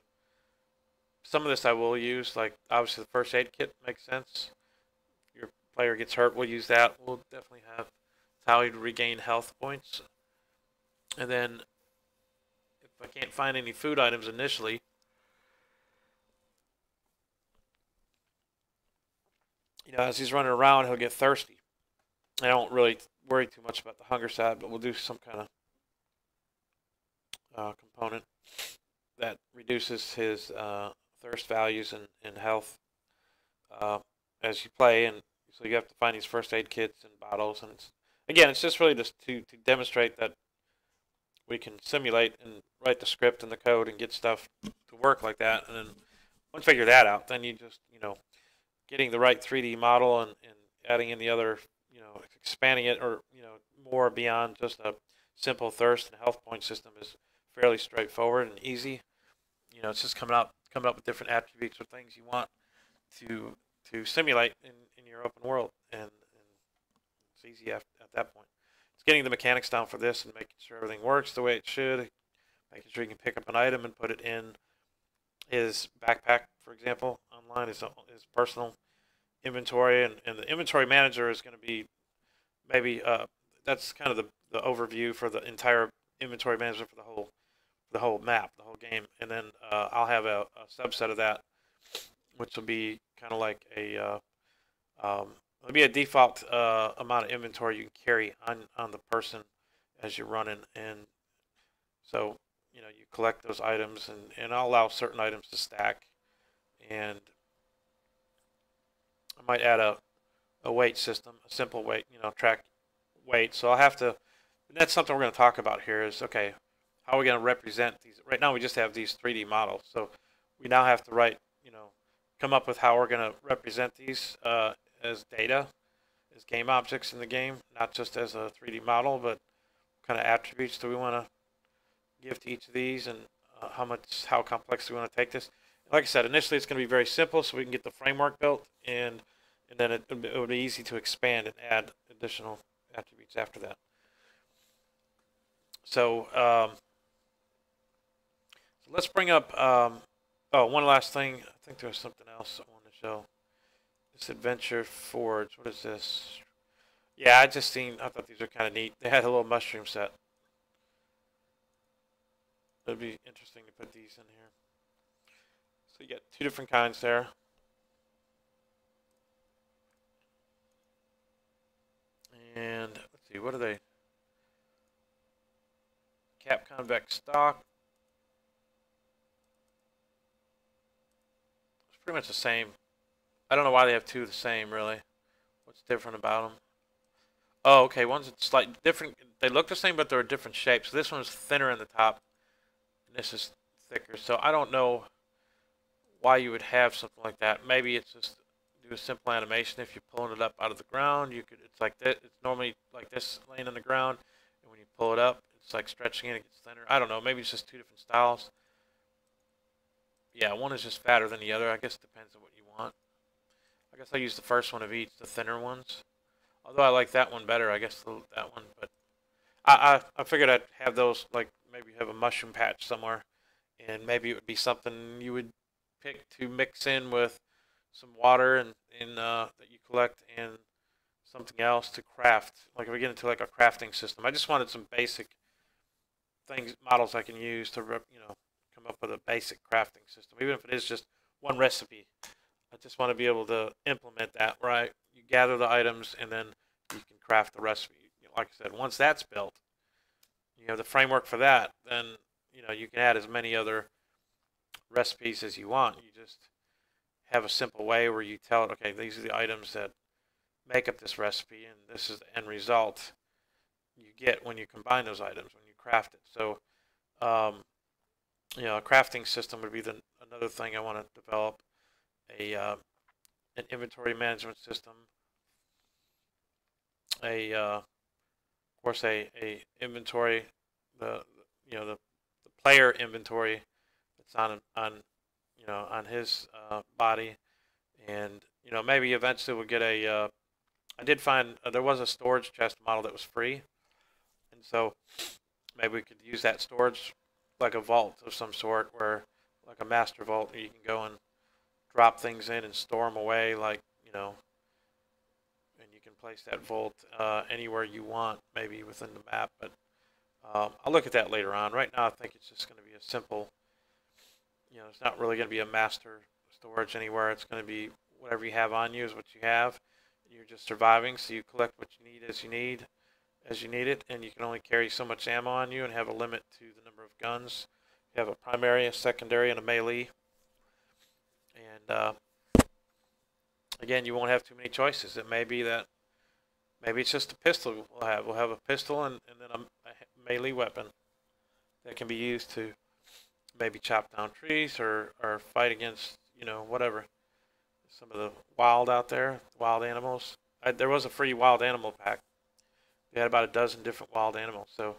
Speaker 1: some of this I will use, like obviously the first aid kit makes sense. Player gets hurt, we'll use that. We'll definitely have how you regain health points. And then if I can't find any food items initially, as he's running around, he'll get thirsty. I don't really worry too much about the hunger side, but we'll do some kind of component that reduces his thirst values and health as you play. And so you have to find these first aid kits and bottles, and it's just really just to demonstrate that we can simulate and write the script and the code and get stuff to work like that. And then once you figure that out, then you just getting the right 3D model and adding in the other, expanding it or more beyond just a simple thirst and health point system is fairly straightforward and easy. It's just coming up with different attributes or things you want to simulate in your open world, and it's easy at that point. It's getting the mechanics down for this and making sure everything works the way it should, making sure you can pick up an item and put it in his backpack, for example, online, his personal inventory, and the inventory manager is going to be maybe that's kind of the overview for the entire inventory management for the whole map, the whole game, and then I'll have a subset of that, which will be kind of like it'll be a default amount of inventory you can carry on the person as you're running, and so you collect those items, and I'll allow certain items to stack, and I might add a weight system, a simple weight, track weight. So I'll have to And that's something we're going to talk about here is, okay, how are we going to represent these? Right now we just have these 3D models. So we now have to write, come up with how we're going to represent these as data, as game objects in the game, not just as a 3D model, but what kind of attributes do we want to give to each of these, and how complex do we want to take this? Like I said, initially it's going to be very simple, so we can get the framework built, and then it would be easy to expand and add additional attributes after that. So, so let's bring up. Oh, one last thing. I think there was something else I wanted to show. This Adventure Forge. What is this? Yeah, I thought these were kind of neat. They had a little mushroom set. It'd be interesting to put these in here. So you got 2 different kinds there. And let's see, what are they? Cap convex stock. It's pretty much the same. I don't know why they have 2 of the same, really. What's different about them? Oh, okay, one's slightly different. They look the same, but they're a different shape. So this one's thinner in the top, and this is thicker. So I don't know why you would have something like that. Maybe it's just do a simple animation. If you're pulling it up out of the ground, it's like that. It's normally like this laying on the ground, and when you pull it up, it's like stretching it, it gets thinner. I don't know. Maybe it's just 2 different styles. Yeah, one is just fatter than the other. I guess it depends on what you want. I guess I use the first one of each, the thinner ones. Although I like that one better, I guess that one. But I figured I'd have those, like maybe have a mushroom patch somewhere, and maybe it would be something you would pick to mix in with some water and that you collect, and something else to craft. Like if we get into like a crafting system, I just wanted some basic models I can use to come up with a basic crafting system, even if it is just one recipe. I just want to be able to implement that, right? You gather the items and then you can craft the recipe. Like I said, once that's built, you have the framework for that, then you can add as many other recipes as you want. You just have a simple way where you tell it, okay, these are the items that make up this recipe, and this is the end result you get when you combine those items, when you craft it. So, a crafting system would be another thing I want to develop. An inventory management system, of course a inventory, the player inventory that's on his body, and maybe eventually we'll get a. I did find there was a storage chest model that was free, and so maybe we could use that storage like a vault of some sort, where like a master vault, where you can go and drop things in and store them away, like, and you can place that vault anywhere you want, maybe within the map, but I'll look at that later on. Right now I think it's just going to be a simple, it's not really going to be a master storage anywhere. It's going to be whatever you have on you is what you have. You're just surviving, so you collect what you need as you need it, and you can only carry so much ammo on you and have a limit to the number of guns. You have a primary, a secondary, and a melee. And again, you won't have too many choices. It may be that maybe it's just a pistol we'll have. We'll have a pistol and then a melee weapon that can be used to maybe chop down trees or fight against, whatever. Some of the wild out there, wild animals. There was a free wild animal pack. They had about a dozen different wild animals, so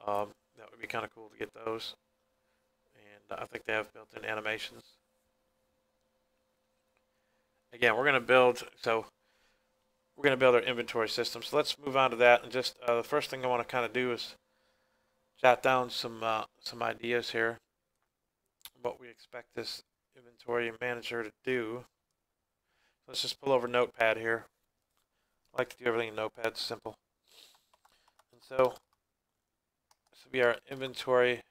Speaker 1: that would be kind of cool to get those. And I think they have built-in animations. Again, we're going to build our inventory system. So let's move on to that. And just the first thing I want to kind of do is jot down some ideas here. What we expect this inventory manager to do. Let's just pull over Notepad here. I like to do everything in Notepad. It's simple. And so this will be our inventory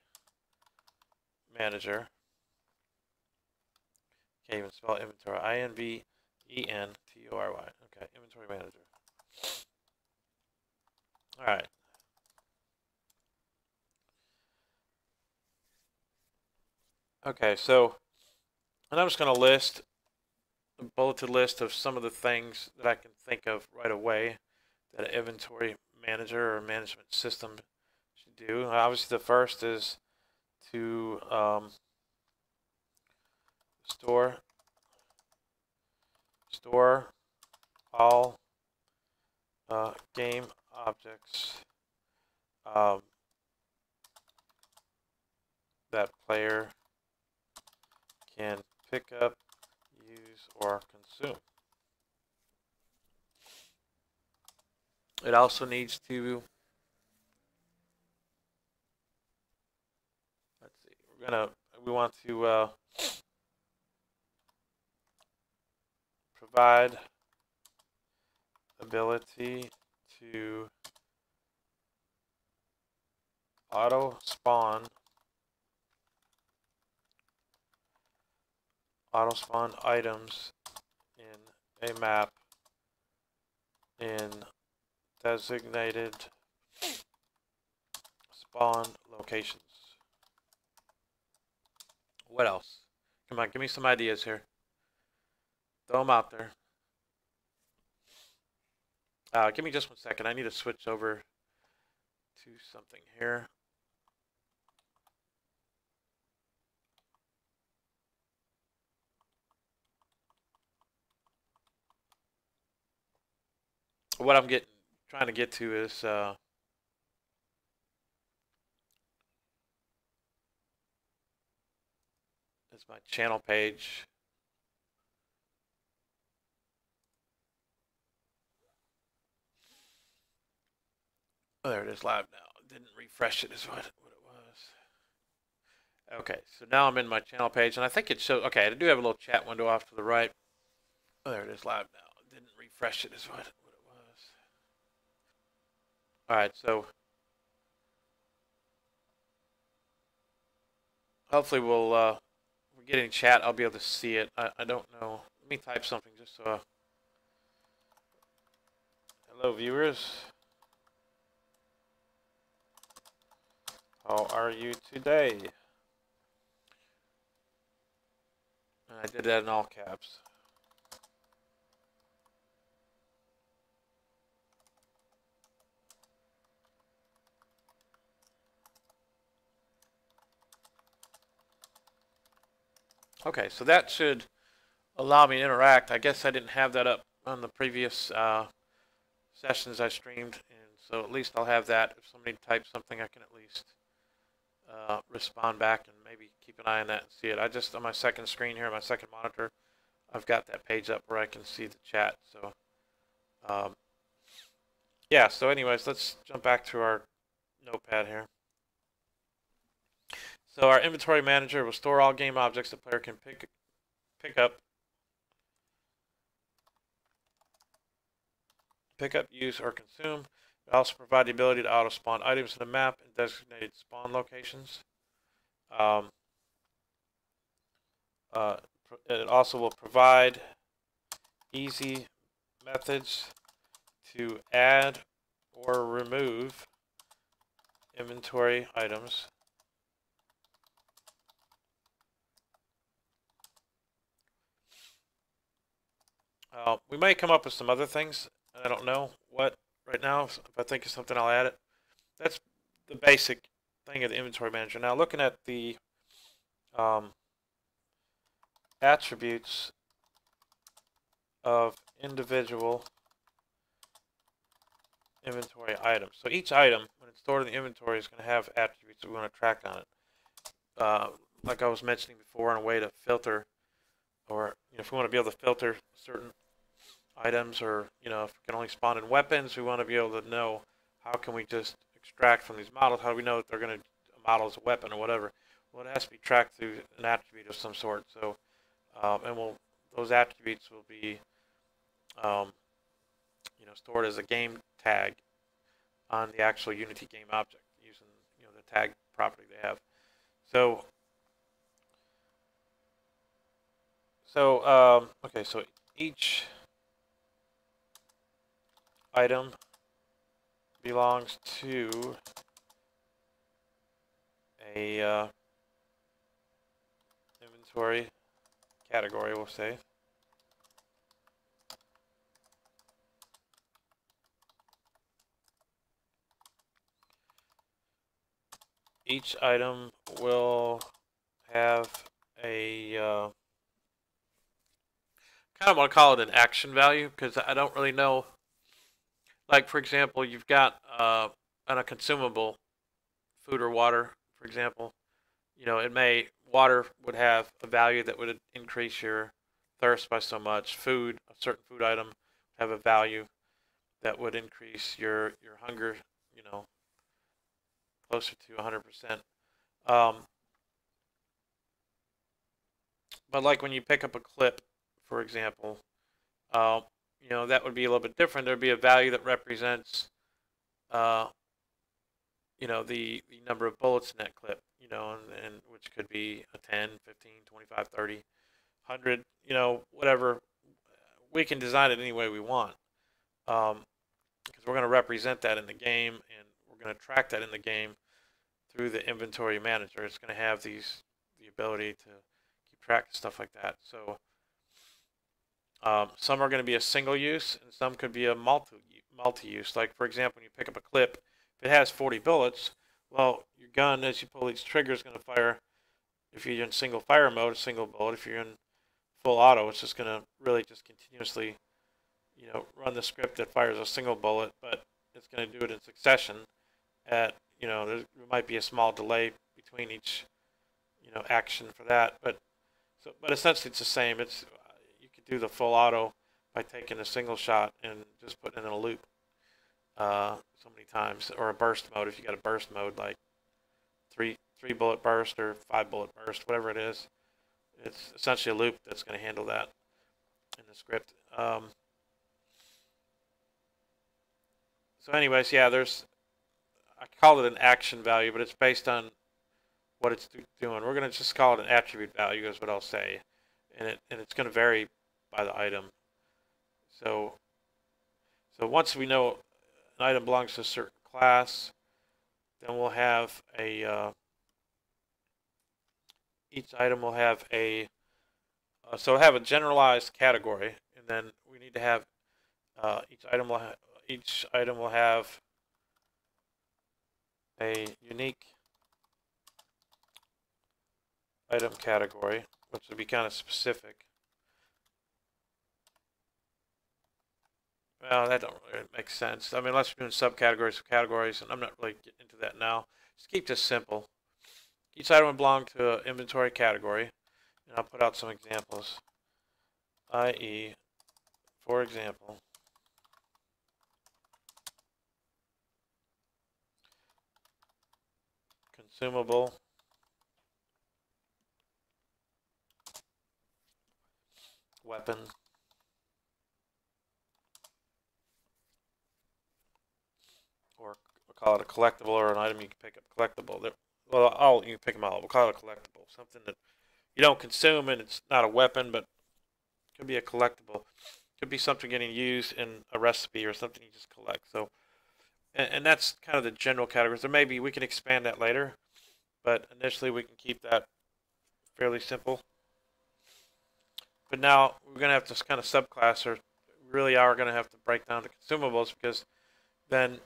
Speaker 1: manager. Can't even spell inventory. INVENTORY. Okay, inventory manager. All right. Okay, so and I'm just going to list a bulleted list of some of the things that I can think of right away that an inventory manager or management system should do. Obviously, the first is to store all game objects that player can pick up, use, or consume. It also needs to, let's see, we want to provide ability to auto spawn items in a map in designated spawn locations. What else? Come on, give me some ideas here. Throw them out there. Give me just 1 second. I need to switch over to something here. What I'm trying to get to is my channel page. Oh, there it is live now. Didn't refresh it is what it was. Okay, so now I'm in my channel page, and I think it shows. Okay, I do have a little chat window off to the right. Oh, there it is live now. Didn't refresh it is what it was. All right, so hopefully we're getting chat. I'll be able to see it. I don't know. Let me type something just so. Hello, viewers. How are you today? And I did that in all caps. Okay, so that should allow me to interact. I guess I didn't have that up on the previous sessions I streamed, and so at least I'll have that. If somebody types something, I can at least respond back and maybe keep an eye on that and see it. I just, on my second screen here, my second monitor, I've got that page up where I can see the chat. So, yeah, so anyways, let's jump back to our notepad here. So our inventory manager will store all game objects the player can pick up, use, or consume. It also provide the ability to auto spawn items in the map in designated spawn locations. It also will provide easy methods to add or remove inventory items. We might come up with some other things. I don't know what right now. If I think of something, I'll add it. That's the basic thing of the inventory manager. Now, looking at the attributes of individual inventory items. So each item, when it's stored in the inventory, is going to have attributes that we want to track on it. Like I was mentioning before, on a way to filter, or if we want to be able to filter certain items, or if we can only spawn in weapons, we want to be able to know how can we just extract from these models. How do we know that they're going to model as a weapon or whatever? Well, it has to be tracked through an attribute of some sort. So, those attributes will be stored as a game tag on the actual Unity game object using the tag property they have. So okay, so each item belongs to a inventory category, we'll say. each item will have a kind of want to call it an action value because I don't really know. Like for example, you've got on a consumable, food or water, for example. It may water would have a value that would increase your thirst by so much. Food, a certain food item, have a value that would increase your hunger. You know, closer to 100%. Um, but like when you pick up a clip, for example, uh, that would be a little bit different. There'd be a value that represents, uh, the number of bullets in that clip, and which could be a 10, 15, 25, 30, 100, whatever. We can design it any way we want because we're going to represent that in the game and we're going to track that in the game through the inventory manager. It's going to have the ability to keep track of stuff like that. So some are going to be a single use and some could be a multi-use. Like for example, when you pick up a clip, if it has 40 bullets, well, your gun, as you pull each trigger, is going to fire. If you're in single fire mode, a single bullet. If you're in full auto, it's just going to really just continuously, run the script that fires a single bullet, but it's going to do it in succession. There might be a small delay between each, action for that, but essentially it's the same. You could do the full auto by taking a single shot and just putting it in a loop so many times, or a burst mode if you got a burst mode like three bullet burst or 5 bullet burst, whatever it is. It's essentially a loop that's going to handle that in the script. So anyways, yeah, I call it an action value, but it's based on what it's doing. We're going to just call it an attribute value is what I'll say. And it's going to vary by the item. So once we know an item belongs to a certain class, then we'll have each item will have so have a generalized category, and then we need to have each item will have a unique item category, which would be kind of specific. Well, that don't really make sense. I mean, unless we're doing subcategories of categories, and I'm not really getting into that now. Just keep this simple. Each item would belong to an inventory category, and I'll put out some examples. I.e., for example, consumable weapon or we'll call it a collectible or an item you can pick up collectible. Well, you can pick them all. We'll call it a collectible. Something that you don't consume and it's not a weapon, but it could be a collectible. It could be something getting used in a recipe or something you just collect. So, and that's kind of the general categories. Or maybe we can expand that later, but initially we can keep that fairly simple. But now we're going to have to kind of subclass, or really are going to have to break down the consumables, because then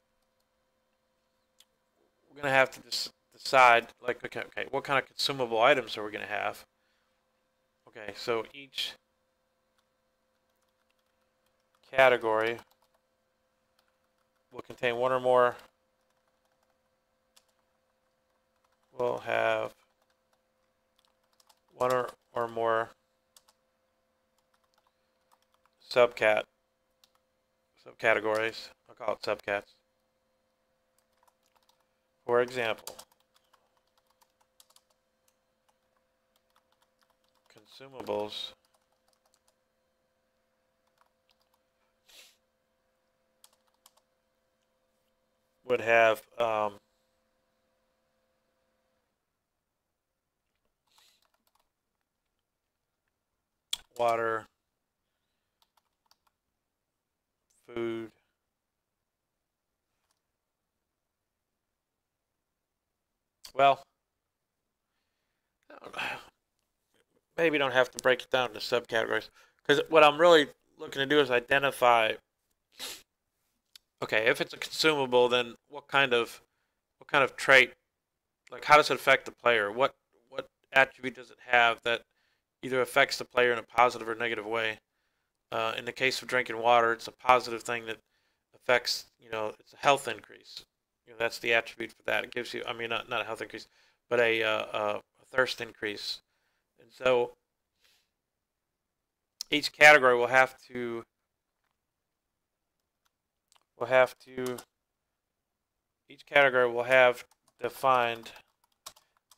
Speaker 1: we're going to have to decide, like, okay, what kind of consumable items are we going to have? Okay, so each category will contain one or more. We'll have one or more subcategories. I'll call it subcats. For example, consumables would have water, food, well, maybe you don't have to break it down into subcategories, because what I'm really looking to do is identify, okay, if it's a consumable, then what kind of trait like how does it affect the player? What attribute does it have that either affects the player in a positive or negative way? In the case of drinking water, it's a positive thing that affects, it's a health increase. That's the attribute for that. It gives you, I mean, not a health increase, but a thirst increase. And so each category each category will have defined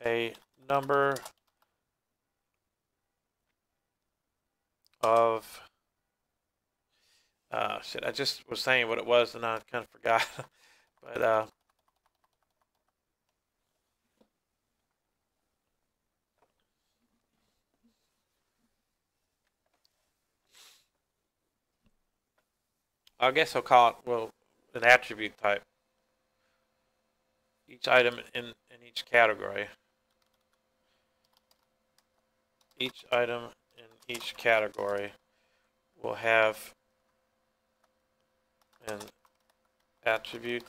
Speaker 1: a number of shit. I just was saying what it was and I kind of forgot. But I guess I'll call it, well, an attribute type. Each item in each category. Each item in each category will have an attribute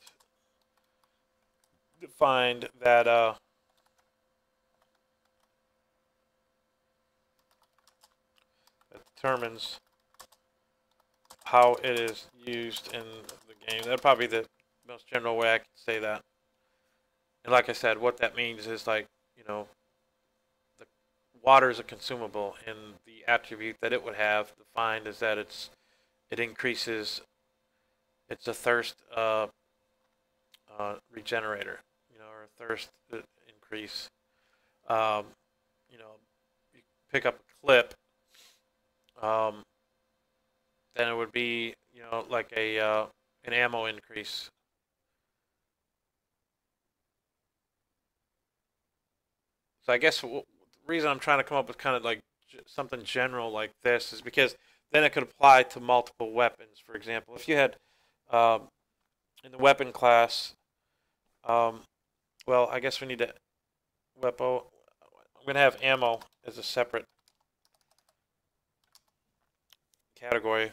Speaker 1: defined that determines how it is used in the game. That'd probably be the most general way I could say that. And like I said, what that means is like, the water is a consumable, and the attribute that it would have defined is that it increases. It's a thirst regenerator, or a thirst increase. Um, you pick up a clip, then it would be, like an ammo increase. So I guess the reason I'm trying to come up with kind of like something general like this is because then it could apply to multiple weapons. For example, if you had um, in the weapon class, um, well, I guess we need to weapon. I'm going to have ammo as a separate category.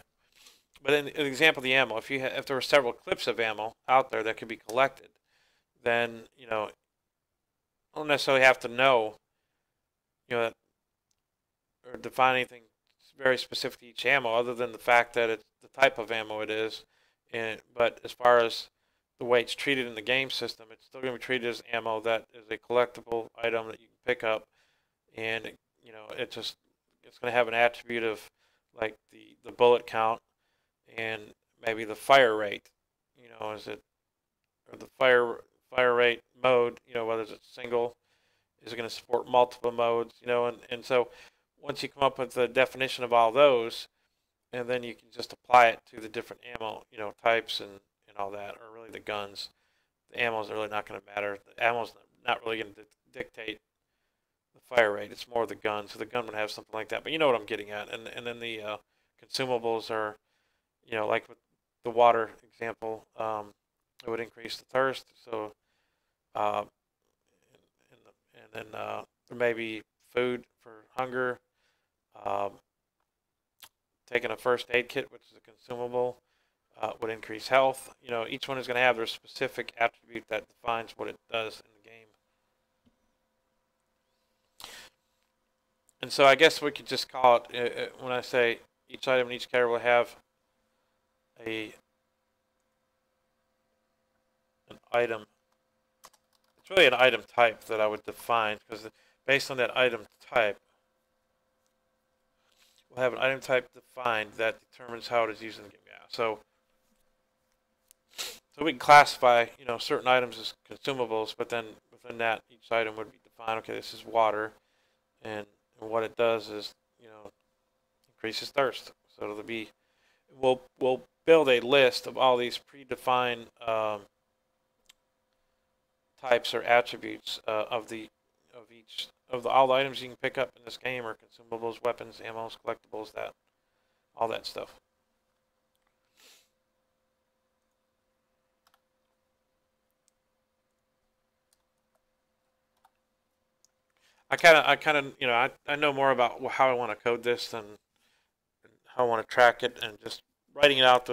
Speaker 1: But in the example of the ammo, if there were several clips of ammo out there that could be collected, then I don't necessarily have to know, or define anything very specific to each ammo, other than the fact that it's the type of ammo it is. But as far as the way it's treated in the game system, it's still going to be treated as ammo that is a collectible item that you can pick up, and it's going to have an attribute of like the bullet count and maybe the fire rate. Is it or the fire rate mode? Whether it's single, is it going to support multiple modes? And so once you come up with the definition of all those, and then you can just apply it to the different ammo, types and all that, or really the guns. The ammo is really not going to matter. The ammo is not really going to dictate the fire rate. It's more the gun. So the gun would have something like that. But you know what I'm getting at. And then the consumables are, like with the water example, it would increase the thirst. So, uh, and then there may be food for hunger. Um, Taking a first aid kit, which is a consumable, would increase health. Each one is going to have their specific attribute that defines what it does in the game. And so I guess we could just call it, when I say each item in each category will have an item. It's really an item type that I would define, because based on that item type, we'll have an item type defined that determines how it is used in the game. Yeah. So we can classify, certain items as consumables, but then within that, each item would be defined. Okay, this is water, and what it does is, increases thirst. So it'll be, we'll build a list of all these predefined types or attributes of all the items you can pick up in this game, or consumables, weapons, ammos, collectibles, all that stuff. I kind of, I know more about how I want to code this than how I want to track it, and just writing it out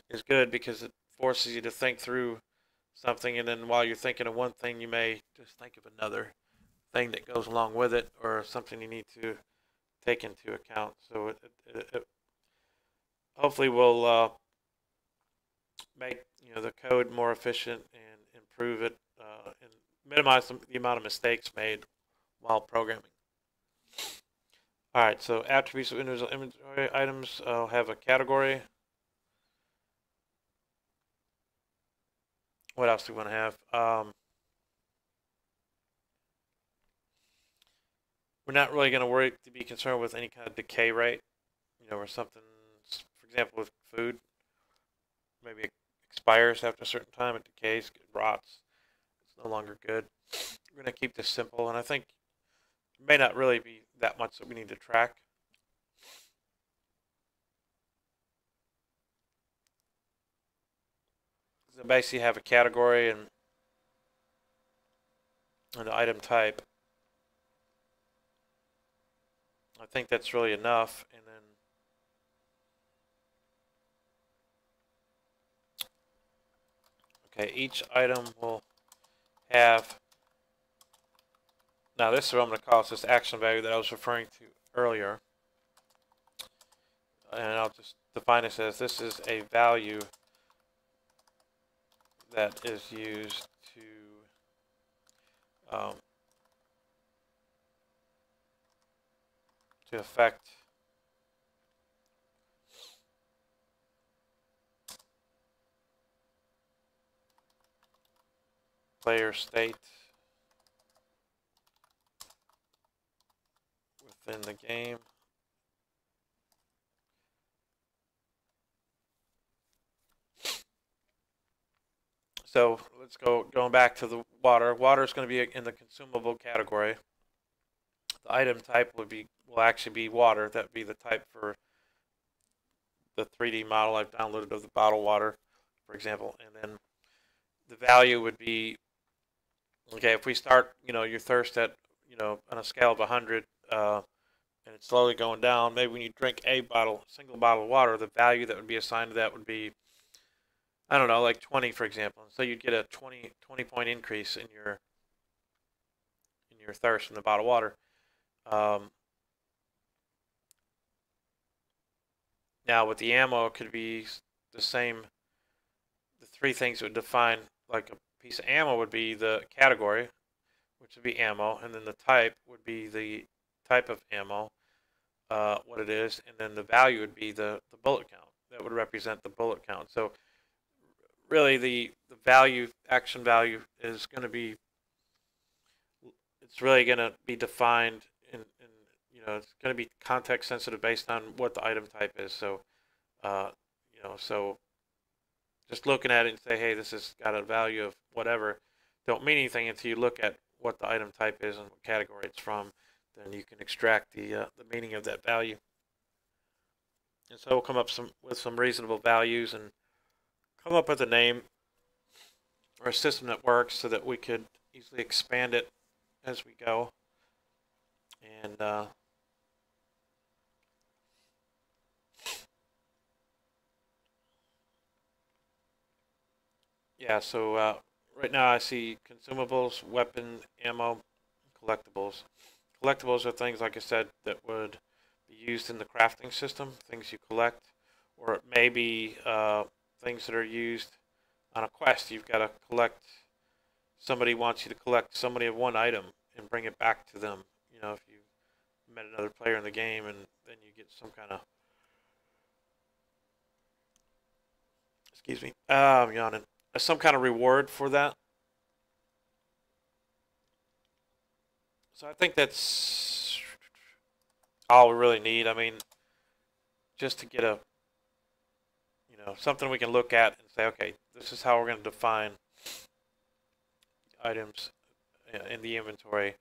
Speaker 1: is good because it forces you to think through something, and then while you're thinking of one thing, you may just think of another thing that goes along with it, or something you need to take into account. So it hopefully will make the code more efficient and improve it and minimize the amount of mistakes made while programming. All right, so attributes of individual inventory items. I'll have a category. What else do we want to have? We're not really going to be concerned with any kind of decay rate, or something. For example, with food, maybe it expires after a certain time, it decays, it rots, it's no longer good. We're going to keep this simple, and I think it may not really be that much that we need to track. So basically have a category and an item type. I think that's really enough, and then okay, each item will have, now this is what I'm going to call this action value that I was referring to earlier, and I'll just define this as this is a value that is used to affect player state within the game. So let's going back to the water. Water is going to be in the consumable category. The item type will actually be water. That would be the type for the 3D model I've downloaded of the bottled water, for example. And then the value would be, okay, if we start, your thirst at, on a scale of 100, and it's slowly going down, maybe when you drink a single bottle of water, the value that would be assigned to that would be, I don't know, like 20, for example. So you'd get a 20 point increase in your thirst from the bottled water. Now with the ammo, it could be the same. The three things that would define like a piece of ammo would be the category, which would be ammo, and then the type would be the type of ammo, what it is, and then the value would be the bullet count. That would represent the bullet count. So really the value, action value, is going to be, it's really going to be defined in it's going to be context sensitive based on what the item type is. So, so just looking at it and say, hey, this has got a value of whatever, don't mean anything until you look at what the item type is and what category it's from. Then you can extract the meaning of that value. And so we'll come up with some reasonable values and come up with a name or a system that works so that we could easily expand it as we go. And yeah, so right now I see consumables, weapon, ammo, collectibles. Collectibles are things, like I said, that would be used in the crafting system, things you collect, or it may be things that are used on a quest. You've got to collect, somebody wants you to collect somebody of one item and bring it back to them. If you met another player in the game, and then you get some kind of, excuse me, I'm yawning, some kind of reward for that. So I think that's all we really need. I mean, just to get a, something we can look at and say, okay, this is how we're going to define items in the inventory.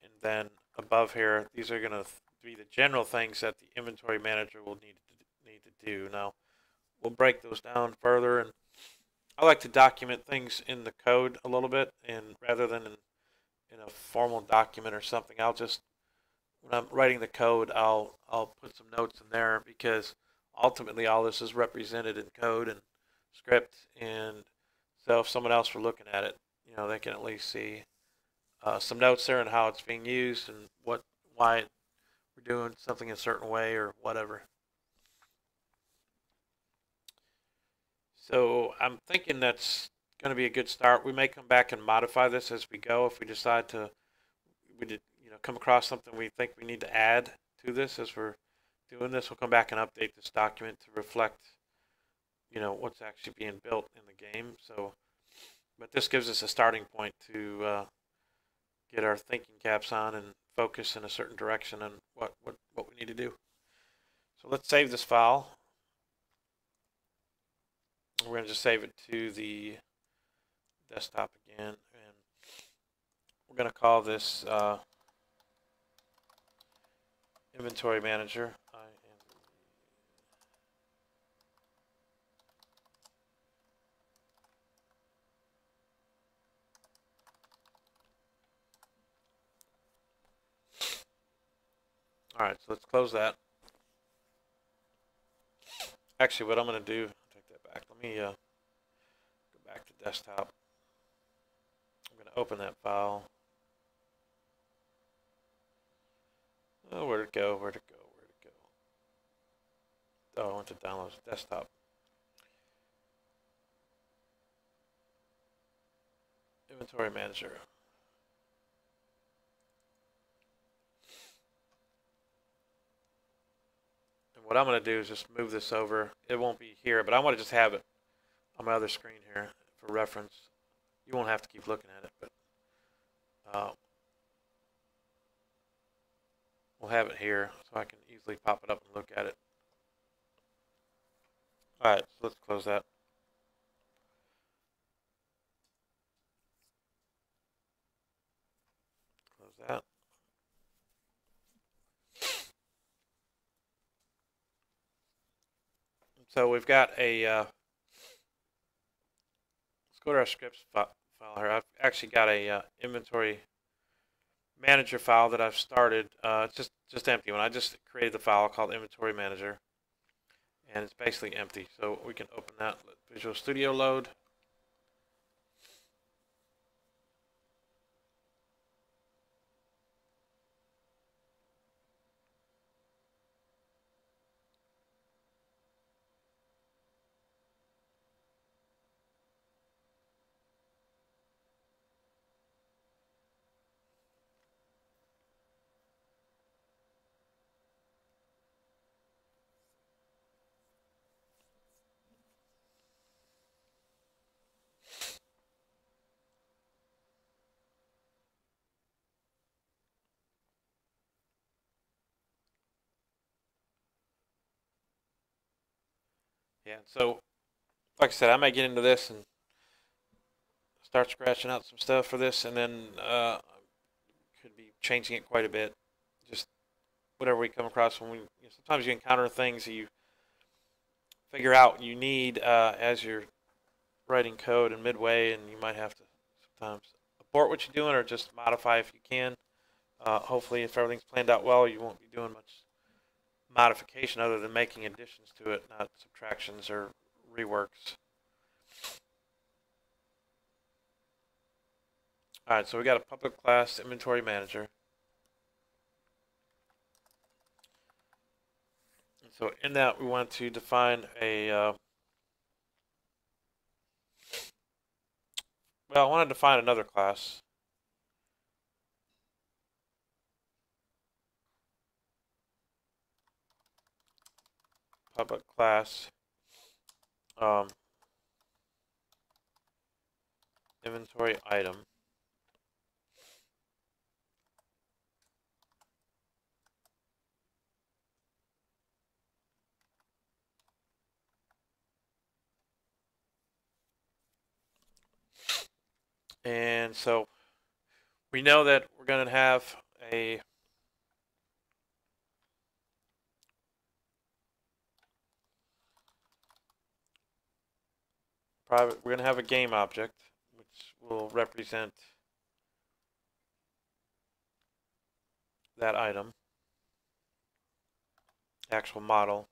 Speaker 1: And then above here, these are going to be the general things that the inventory manager will need to do. Now, we'll break those down further, and I like to document things in the code a little bit, and rather than in a formal document or something, I'll just, when I'm writing the code, I'll put some notes in there, because ultimately all this is represented in code and script, and So if someone else were looking at it, you know, they can at least see some notes there and how it's being used and why we're doing something a certain way or whatever. So I'm thinking that's going to be a good start. We may come back and modify this as we go if we decide to come across something we think we need to add to this as we're doing this. We'll come back and update this document to reflect what's actually being built in the game. So, but this gives us a starting point to get our thinking caps on and focus in a certain direction on what we need to do. So let's save this file. We're going to just save it to the desktop again, and we're going to call this inventory manager. All right, so let's close that. Actually, what I'm going to do, take that back. Let me go back to desktop. I'm going to open that file. Oh, where'd it go? Where'd it go? Where'd it go? Oh, I went to downloads, desktop. Inventory manager. And what I'm going to do is just move this over. It won't be here, but I want to just have it on my other screen here for reference. You won't have to keep looking at it, but we'll have it here so I can easily pop it up and look at it. All right, so let's close that. Close that. So we've got a, let's go to our scripts file here. I've actually got a inventory manager file that I've started. It's just empty one. I just created the file called inventory manager, and it's basically empty. So we can open that. Let Visual Studio load. Yeah, so like I said, I might get into this and start scratching out some stuff for this, and then could be changing it quite a bit. Just whatever we come across when sometimes you encounter things that you figure out you need as you're writing code and midway, and you might have to sometimes abort what you're doing or just modify if you can. Hopefully, if everything's planned out well, you won't be doing much modification other than making additions to it, not subtractions or reworks. All right, so we got a public class inventory manager. And so in that, we want to define a well, I want to define another class. Public class inventory item. And so we know that we're going to have a private, we're going to have a game object, which will represent that item, actual model,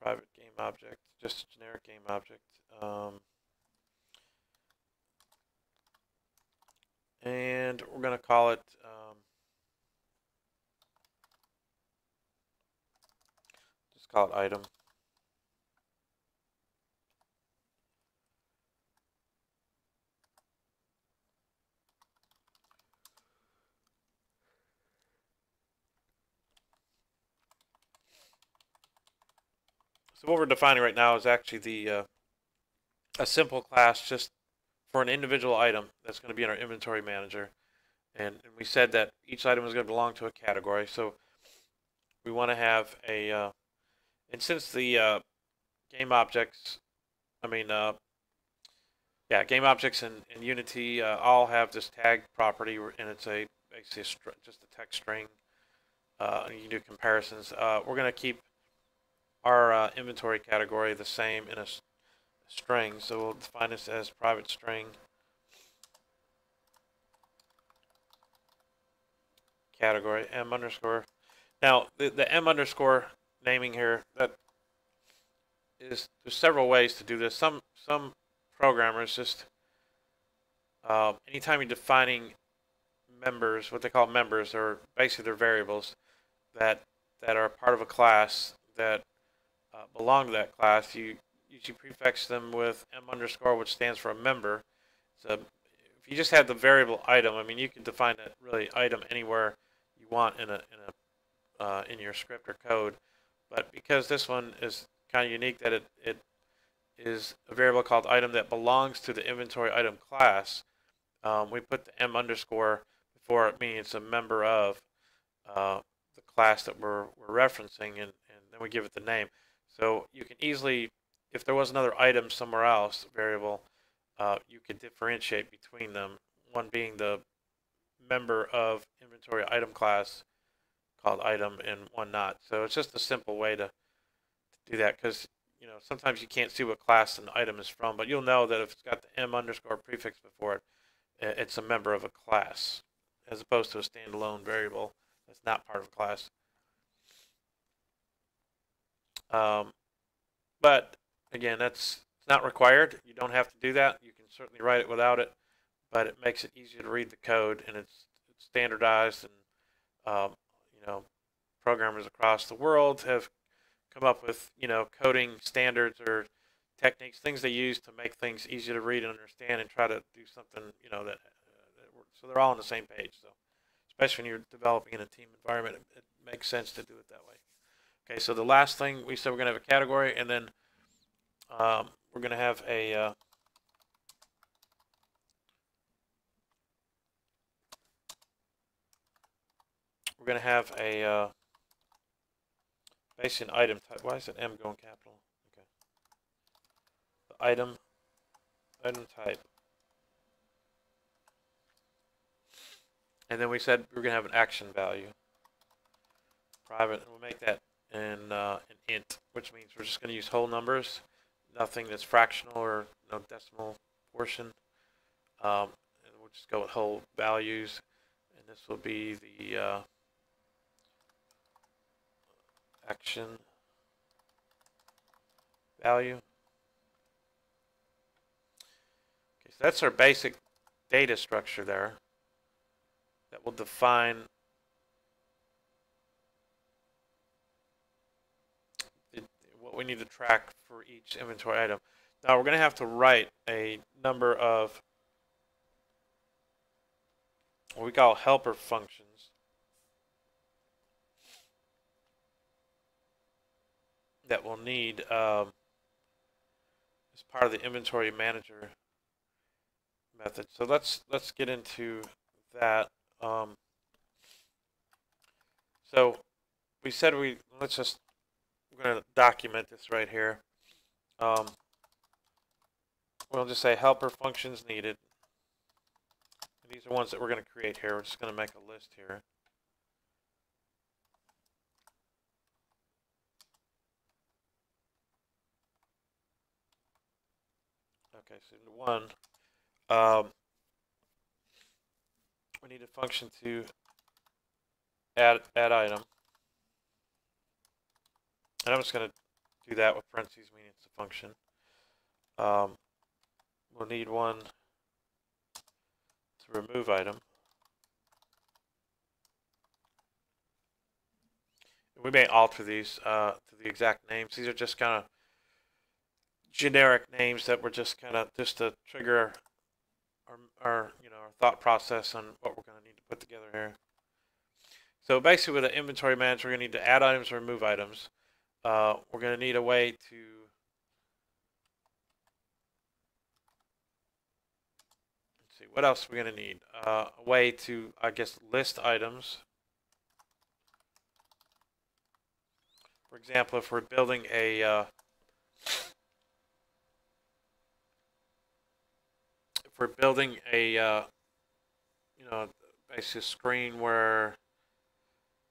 Speaker 1: private game object, just a generic game object. and we're going to call it just call it item. So what we're defining right now is actually the a simple class just for an individual item that's going to be in our inventory manager. And we said that each item is going to belong to a category. So we want to have a, and since the game objects, I mean, yeah, game objects in Unity all have this tag property, and it's basically just a text string. And you can do comparisons. We're going to keep our inventory category the same in a string, so we'll define this as private string category m underscore. Now the m underscore naming here, that is, there's several ways to do this. Some programmers just anytime you're defining members, what they call members, or basically they're variables that are part of a class that belong to that class, you usually prefix them with m underscore, which stands for a member. So if you just had the variable item, I mean, you can define that really item anywhere you want in your script or code. But because this one is kind of unique, that it is a variable called item that belongs to the inventory item class, we put the m underscore before it, meaning it's a member of the class that we're referencing, and then we give it the name. So you can easily, if there was another item somewhere else, variable, you could differentiate between them, one being the member of inventory item class called item and one not. So it's just a simple way to do that, because sometimes you can't see what class an item is from, but you'll know that if it's got the m underscore prefix before it, it's a member of a class, as opposed to a standalone variable that's not part of a class. But again, that's not required. You don't have to do that. You can certainly write it without it, but it makes it easier to read the code, and it's standardized, and programmers across the world have come up with coding standards or techniques, things they use to make things easier to read and understand, and try to do something that works. So they're all on the same page. So especially when you're developing in a team environment, it makes sense to do it that way. Okay, so the last thing we said, we're going to have a category, and then we're going to have a basically an item type. Why is it M going capital? Okay. The item type. And then we said we're going to have an action value. Private, and we'll make that an int, which means we're just going to use whole numbers, nothing that's fractional or no decimal portion. And we'll just go with whole values, and this will be the action value. Okay, so that's our basic data structure there that will define what we need to track for each inventory item. Now we're going to have to write a number of what we call helper functions that we'll need as part of the inventory manager method. So let's get into that. So we said we're going to document this right here. We'll just say helper functions needed. And these are ones that we're going to create here. We're just going to make a list here. Okay, so one, we need a function to add item. And I'm just going to do that with parentheses, meaning it's a function. We'll need one to to remove item. We may alter these to the exact names. These are just kind of generic names that were just kind of just to trigger our our thought process on what we're going to need to put together here. So basically, with the inventory manager, we're going to need to add items, remove items. We're going to need a way to let's see what else we're going to need. A way to, I guess, list items. For example, if we're building a basically a screen where,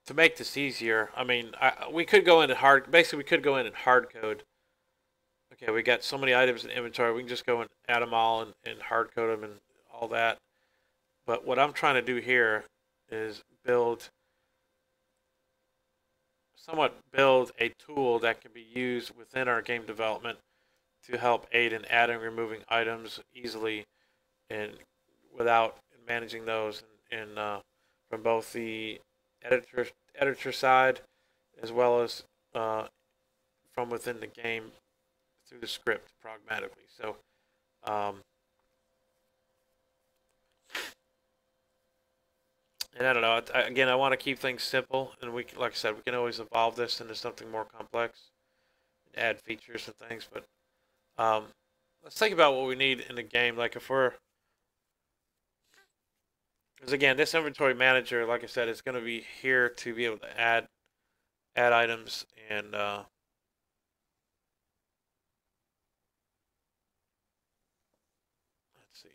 Speaker 1: to make this easier, I mean, we could go into basically we could go in and hard code. Okay, we got so many items in inventory, we can just go and add them all and hard code them and all that. But what I'm trying to do here is somewhat build a tool that can be used within our game development to help aid in adding and removing items easily and without managing those and from both the editor side as well as from within the game through the script pragmatically. So and I don't know. Again, I want to keep things simple, and like I said, we can always evolve this into something more complex, and add features and things. But let's think about what we need in the game. Like because again, this inventory manager, like I said, is going to be here to be able to add items and let's see.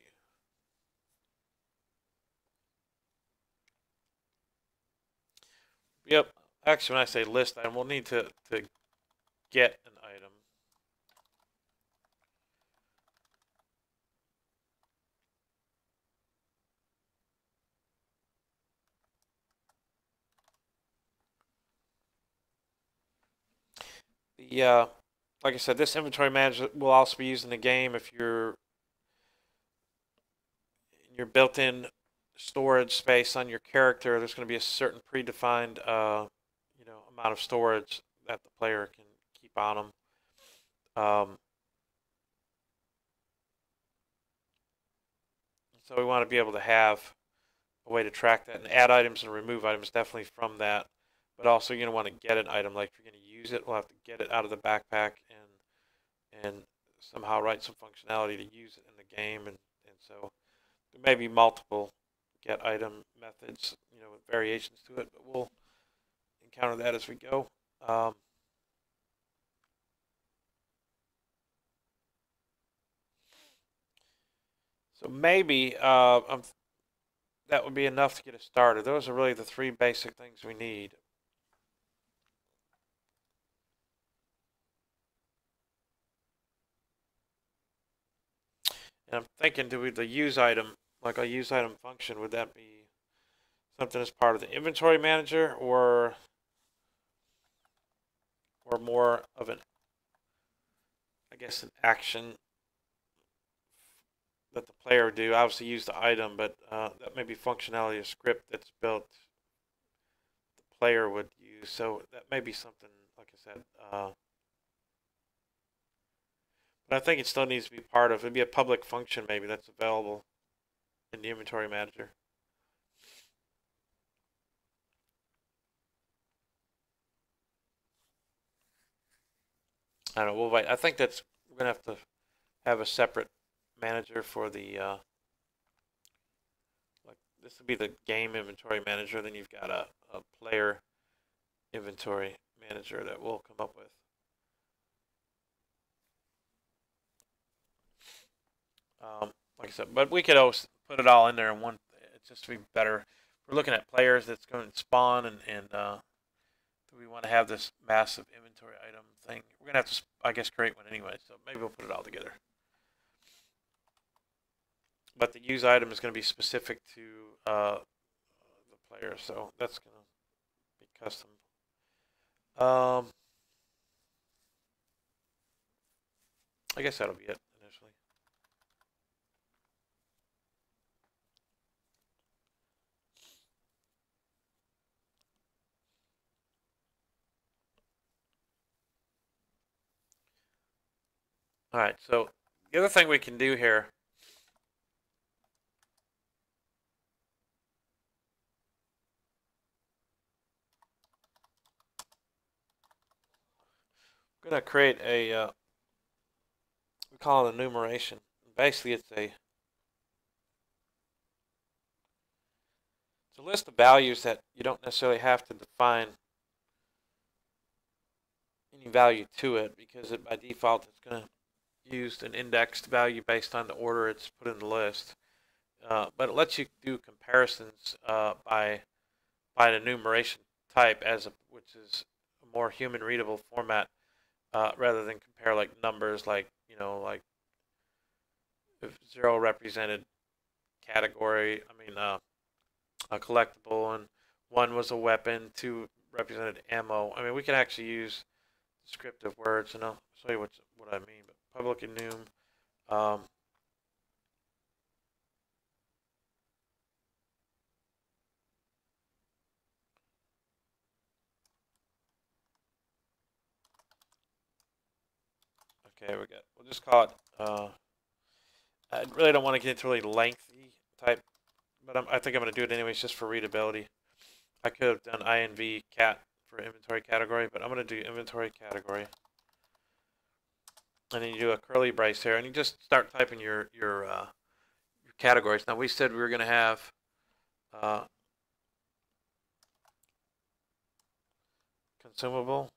Speaker 1: Yep. Actually, when I say list item, we'll need to get an item. The like I said, this inventory manager will also be used in the game if you're in your built-in storage space on your character. There's going to be a certain predefined amount of storage that the player can keep on them. So we want to be able to have a way to track that and add items and remove items definitely from that. But also you're going to want to get an item. Like if you're going to use it, we'll have to get it out of the backpack and somehow write some functionality to use it in the game. And so there may be multiple get item methods, with variations to it, but we'll encounter that as we go. So maybe that would be enough to get us started. Those are really the three basic things we need. And I'm thinking, the use item, like a use item function, would that be something as part of the inventory manager or more of an, I guess, an action that the player would do? Obviously use the item, but that may be functionality of script that's built the player would use. So that may be something, like I said, but I think it still needs to be part of, it'd be a public function maybe that's available in the inventory manager. I don't know, we'll wait. I think we're going to have to have a separate manager for the, like this would be the game inventory manager, then you've got a player inventory manager that we'll come up with. Like I said, but we could always put it all in there in one. It's just to be better. We're looking at players that's going to spawn, and do we want to have this massive inventory item thing? We're gonna have to, I guess, create one anyway. So maybe we'll put it all together. But the use item is going to be specific to the player, so that's going to be custom. I guess that'll be it initially. All right, so the other thing we can do here, I'm going to create a, we call it enumeration. Basically, it's a list of values that you don't necessarily have to define any value to it, because by default it's going to use an indexed value based on the order it's put in the list. But it lets you do comparisons by an enumeration type, which is a more human readable format, rather than compare like numbers, like like if 0 represented category. I mean, a collectible, and 1 was a weapon, 2 represented ammo. I mean, we can actually use descriptive words, and I'll show you what I mean. But public enum. Okay, we'll just call it. I really don't want to get into really lengthy type, but I think I'm going to do it anyways just for readability. I could have done INV cat for inventory category, but I'm going to do inventory category. And then you do a curly brace here, and you just start typing your categories. Now we said we were going to have consumable.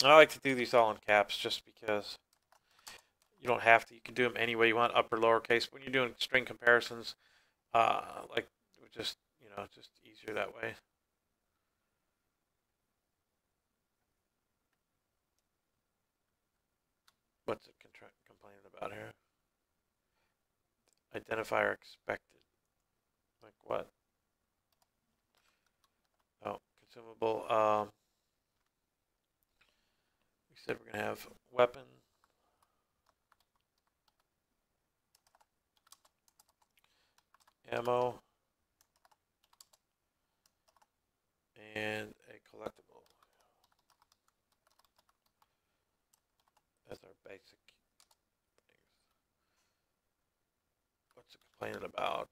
Speaker 1: I like to do these all in caps just because you don't have to. You can do them any way you want, upper, lowercase. When you're doing string comparisons, like it just just easier that way. What's it complaining about here? Identifier expected. Like what? Oh, consumable. We said we're gonna have weapon. Ammo. And a collectible. That's our basic things. What's it complaining about?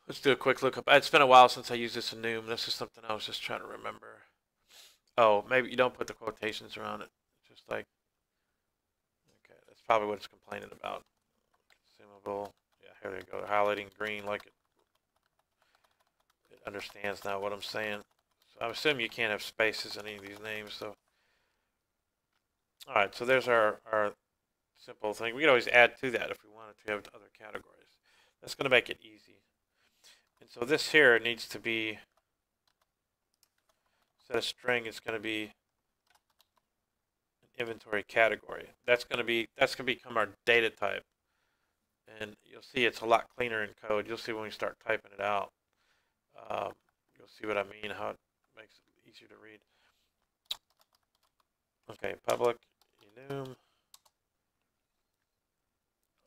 Speaker 1: Let's do a quick lookup. It's been a while since I used this enum. This is something I was just trying to remember. Oh, maybe you don't put the quotations around it. Just like, okay, that's probably what it's complaining about. Consumable. Yeah, here they go. They're highlighting green like it understands now what I'm saying. So I assume you can't have spaces in any of these names. So, all right. So there's our simple thing. We can always add to that if we wanted to have other categories. That's going to make it easy. And so this here needs to be, instead of string, it's going to be an inventory category. That's going to become our data type. And you'll see it's a lot cleaner in code. You'll see when we start typing it out. You'll see what I mean, how it makes it easier to read. Okay, public enum.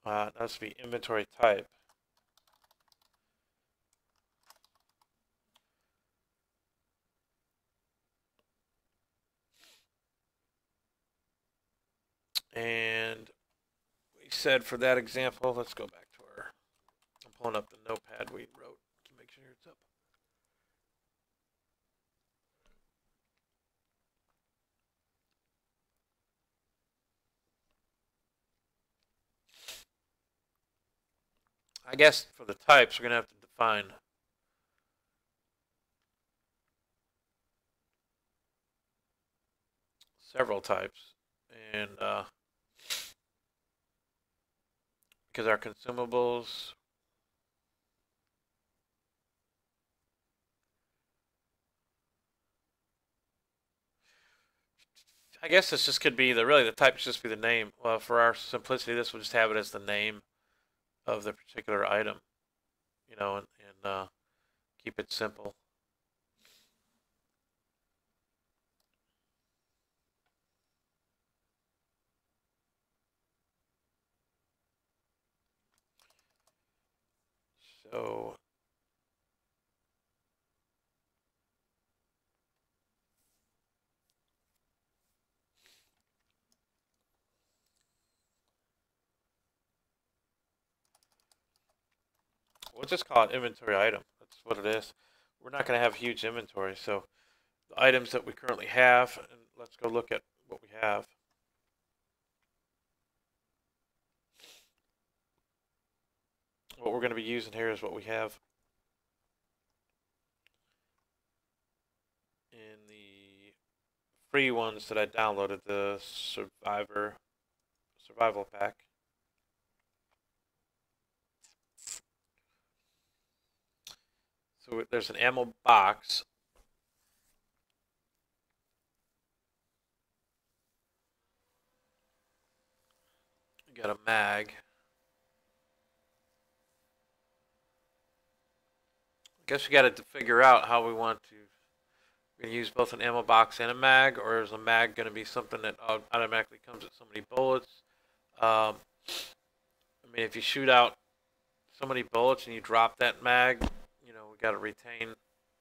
Speaker 1: That has to be inventory type. And we said for that example, let's go back to our, I'm pulling up the notepad we wrote to make sure it's up. I guess for the types, we're going to have to define several types. And because our consumables, I guess this just could be really the type should just be the name. Well, for our simplicity, this will just have it as the name of the particular item, and keep it simple. So we'll just call it inventory item. That's what it is. We're not going to have huge inventory, so the items that we currently have, and let's go look at what we have. What we're going to be using here is what we have in the free ones that I downloaded, the survival pack. So there's an ammo box. You got a mag. I guess we got to figure out how we want to. We're going to use both an ammo box and a mag, or is a mag going to be something that automatically comes with so many bullets? I mean, if you shoot out so many bullets and you drop that mag, you know, we got to retain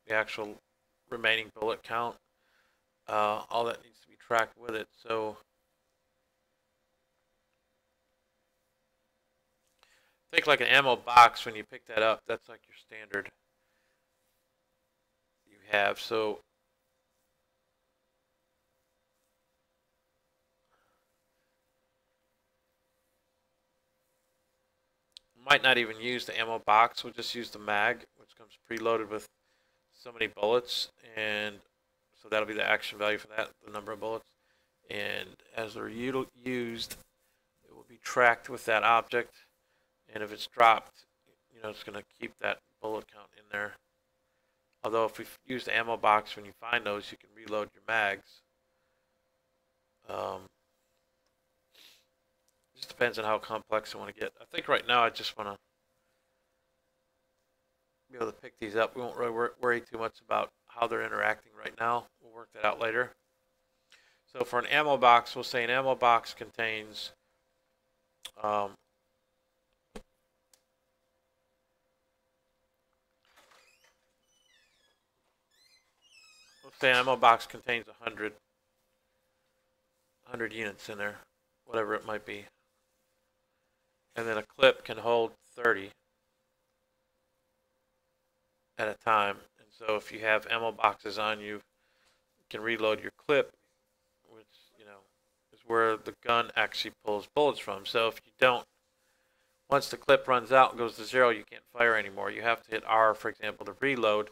Speaker 1: the actual remaining bullet count. All that needs to be tracked with it. So think like an ammo box, when you pick that up, that's like your standard you have. So might not even use the ammo box. We'll just use the mag, which comes preloaded with so many bullets, and so that'll be the action value for that, the number of bullets. And as they're used, it will be tracked with that object, and if it's dropped, you know, it's going to keep that bullet count in there. Although if we use the ammo box, when you find those, you can reload your mags. Just depends on how complex I want to get. I think right now I just want to be able to pick these up. We won't really worry too much about how they're interacting right now. We'll work that out later. So for an ammo box, we'll say an ammo box contains let's say an ammo box contains 100 units in there, whatever it might be. And then a clip can hold 30 at a time. And so if you have ammo boxes on you, you can reload your clip, which, you know, is where the gun actually pulls bullets from. So if you don't, once the clip runs out and goes to 0, you can't fire anymore. You have to hit R, for example, to reload,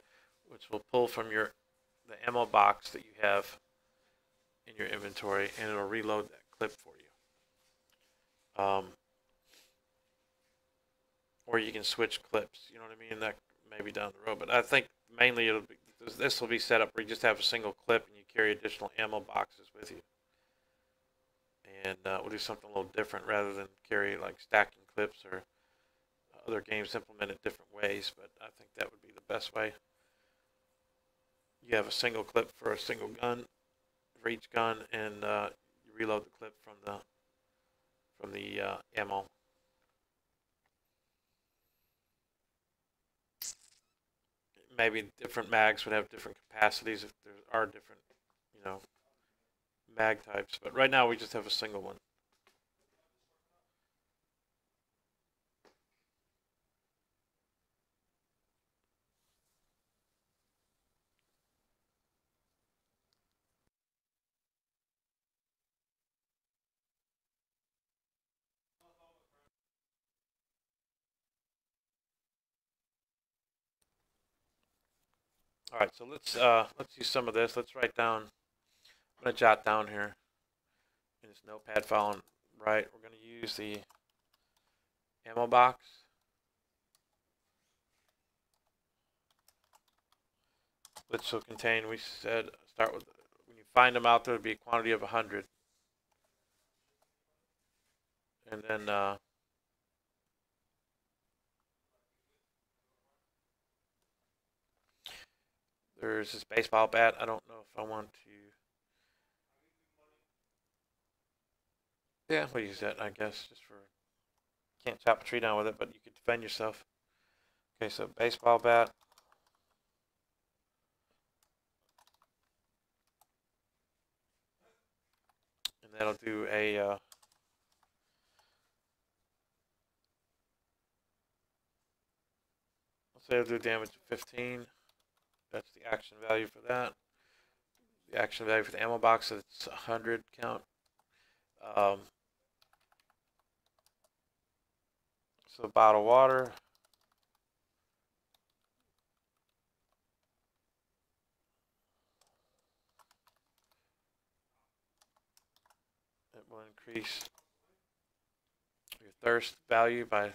Speaker 1: which will pull from the ammo box that you have in your inventory, and it'll reload that clip for you. Or you can switch clips. You know what I mean? That maybe down the road, but I think mainly this will be set up where you just have a single clip and you carry additional ammo boxes with you. And we'll do something a little different rather than carry like stacking clips, or other games implement it different ways, but I think that would be the best way. You have a single clip for a single gun, for each gun, and you reload the clip from the ammo. Maybe different mags would have different capacities if there are different, you know, mag types. But right now we just have a single one. All right, so let's use some of this. Let's write down. I'm gonna jot down here in this notepad file and write. We're gonna use the ammo box, which will contain. We said start with, when you find them out there, would be a quantity of 100, and then there's this baseball bat. I don't know if I want to. Yeah, we'll use that, I guess, just for, can't chop a tree down with it, but you could defend yourself. Okay, so baseball bat. And that'll do a let's say it'll do damage of 15. That's the action value for that. The action value for the ammo box is 100 count. So bottle of water. It will increase your thirst value by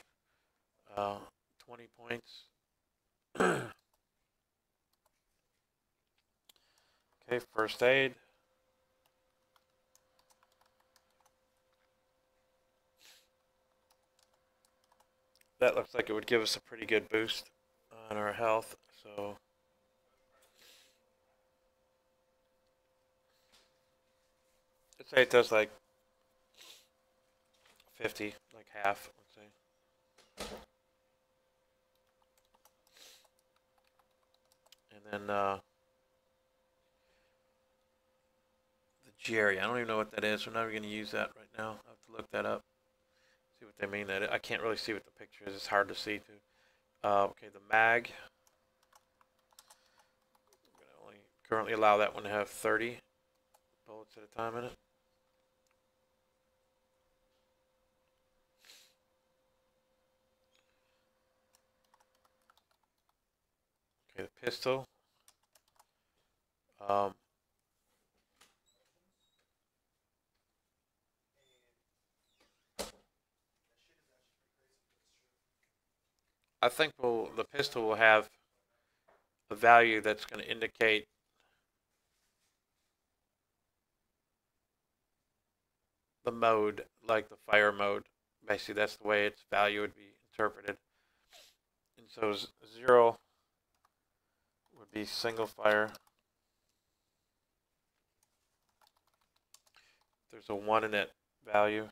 Speaker 1: 20 points. Okay, first aid. That looks like it would give us a pretty good boost on our health. So let's say it does like 50, like half, let's say. And then the Jerry, I don't even know what that is. We're not going to use that right now. I have to look that up, see what they mean. That I can't really see what the picture is. It's hard to see too. Okay, the mag. I'm going to only currently allow that one to have 30 bullets at a time in it. Okay, the pistol. I think the pistol will have a value that's going to indicate the mode, like the fire mode. Basically, that's the way its value would be interpreted. And so 0 would be single fire. There's a 1 in that value.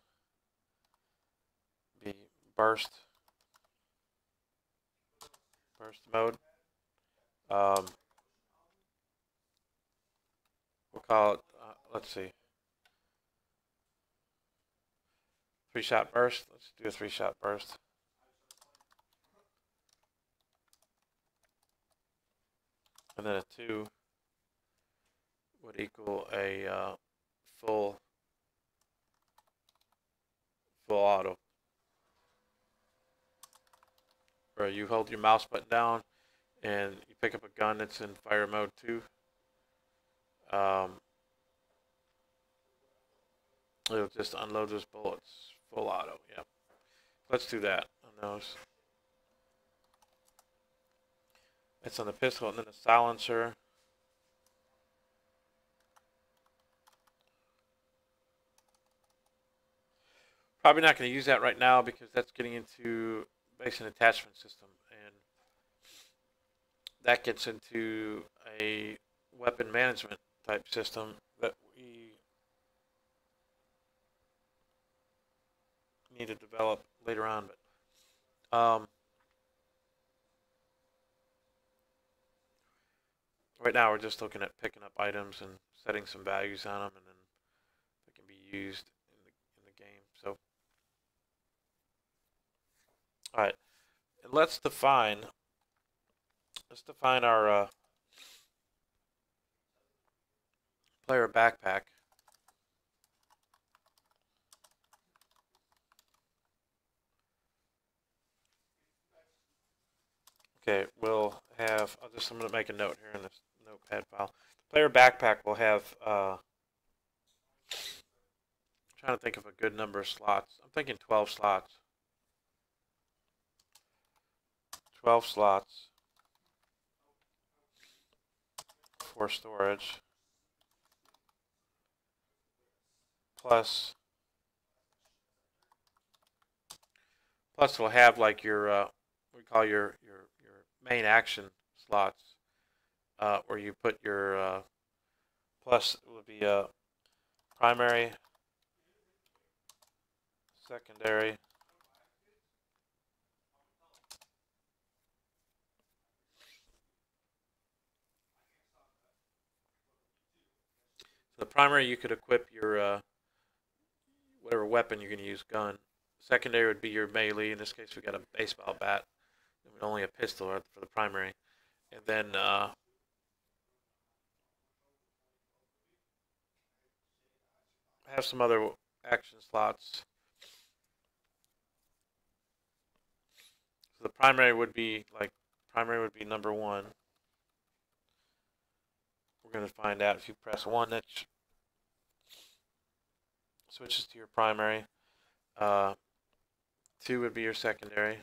Speaker 1: Be burst mode. We'll call it, let's see, 3-shot burst. Let's do a 3-shot burst. And then a 2 would equal a full auto. Where you hold your mouse button down and you pick up a gun that's in fire mode 2. It'll just unload those bullets. Full auto, yeah. Let's do that on those. It's on the pistol, and then the silencer. Probably not going to use that right now because that's getting into base and attachment system, and that gets into a weapon management type system that we need to develop later on. But right now we're just looking at picking up items and setting some values on them, and then they can be used in the game. So, all right, and let's define our player backpack. Okay, we'll have, I'm going to make a note here in this notepad file. The player backpack will have, I'm trying to think of a good number of slots. I'm thinking 12 slots. 12 slots for storage. Plus it'll have like your, we call your main action slots, where you put your, plus it would be a primary, secondary, For the primary, you could equip your whatever weapon you're going to use, gun. Secondary would be your melee. In this case, we got a baseball bat, and only a pistol for the primary. And then have some other action slots. So the primary would be number one. We're going to find out if you press one, that switches to your primary. Two would be your secondary.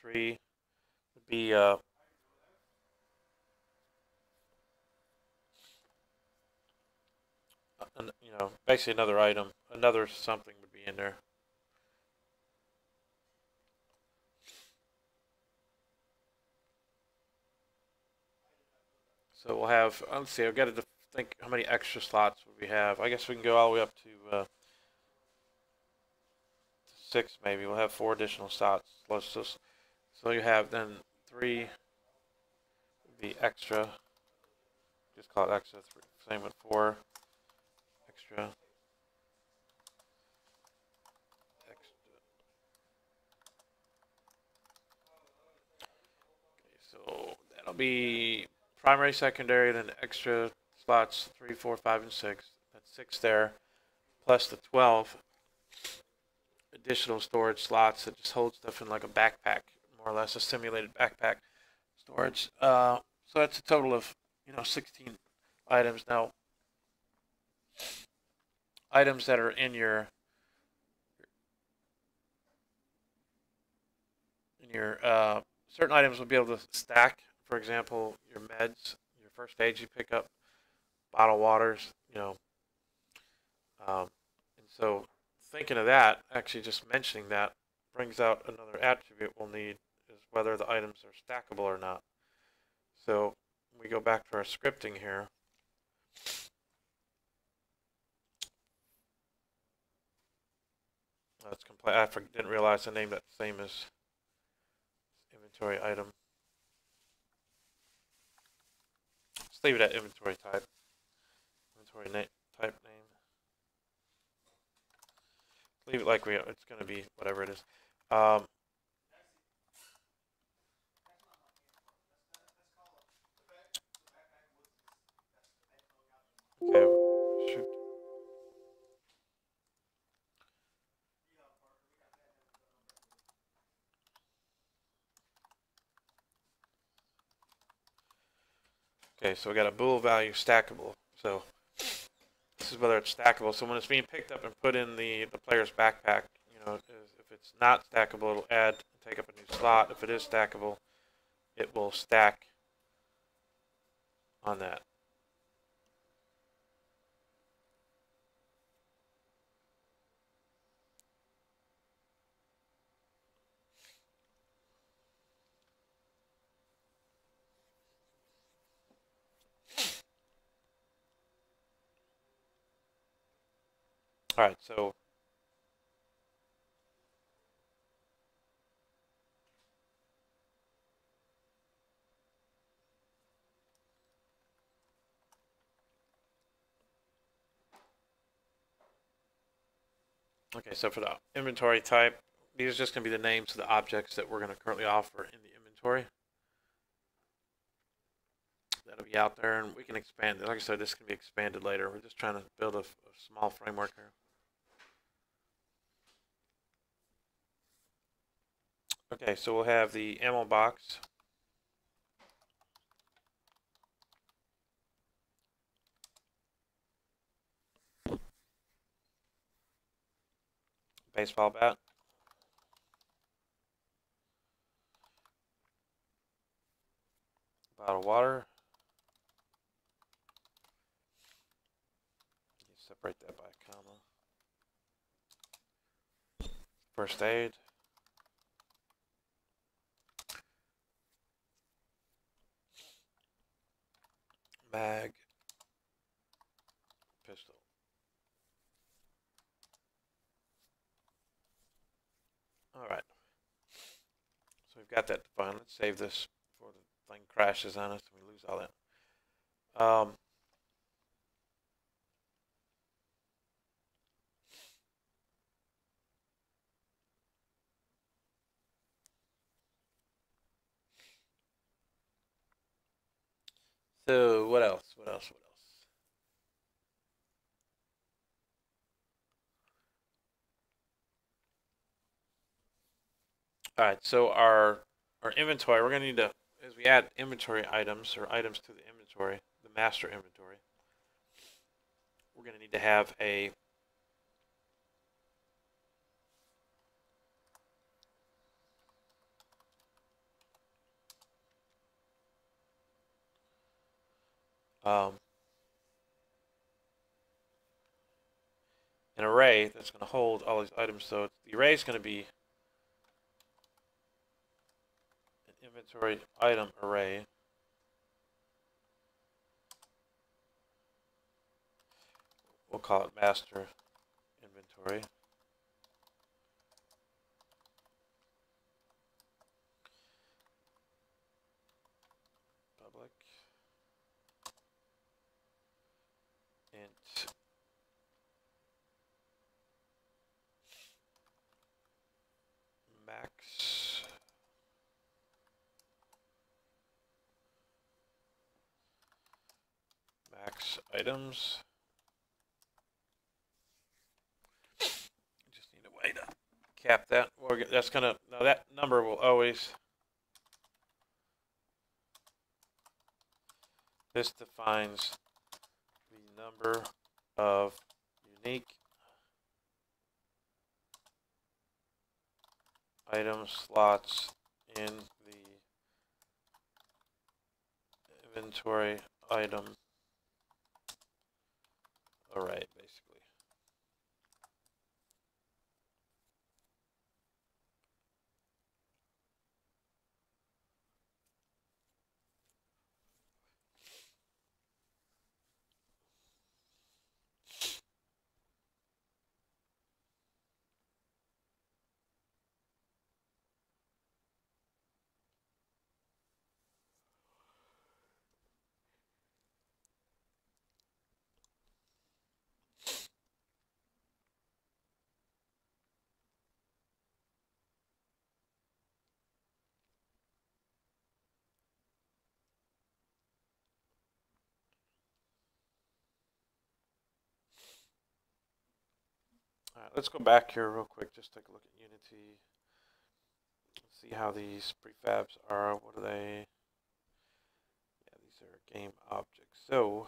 Speaker 1: Three would be basically another item, another something would be in there. So we'll have, let's see, I've got to think how many extra slots would we have. I guess we can go all the way up to 6 maybe. We'll have 4 additional slots. So you have then 3 would be extra. Just call it extra. Same with 4 extra. So that'll be primary, secondary, then extra slots 3, 4, 5, and 6. That's 6 there, plus the 12 additional storage slots that just hold stuff in like a backpack, more or less a simulated backpack storage. So that's a total of 16 items. Now, items that are in your certain items will be able to stack. For example, your meds, your first aid you pick up, bottled waters, and so thinking of that, actually just mentioning that brings out another attribute we'll need, is whether the items are stackable or not. So we go back to our scripting here. That's complete. I didn't realize I named that the same as inventory item. Let's leave it at inventory type. Inventory type name. Leave it like it's going to be whatever it is. Okay, shoot. Okay, so we got a bool value stackable. So this is whether it's stackable. So when it's being picked up and put in the player's backpack, if it's not stackable, it'll add and take up a new slot. If it is stackable, it will stack on that. All right, so for the inventory type, these are just going to be the names of the objects that we're going to currently offer in the inventory. That'll be out there, and we can expand it. Like I said, this can be expanded later. We're just trying to build a small framework here. Okay, so we'll have the ammo box. Baseball bat. Bottle of water. Separate that by a comma. First aid. Mag. Pistol. Alright. So we've got that defined. Let's save this before the thing crashes on us and we lose lose all that. So what else? What else? What else? All right. So our inventory. We're gonna need to, as we add inventory items or items to the inventory, the master inventory. We're gonna need to have a um, an array that's going to hold all these items. So the array is going to be an inventory item array. We'll call it master inventory. Public int max items. Just need a way to cap that. That's gonna, now that number will always, this defines the number of unique item slots in the inventory item array, basically. All right, let's go back here real quick. Just take a look at Unity. Let's see how these prefabs are. What are they? Yeah, these are game objects. So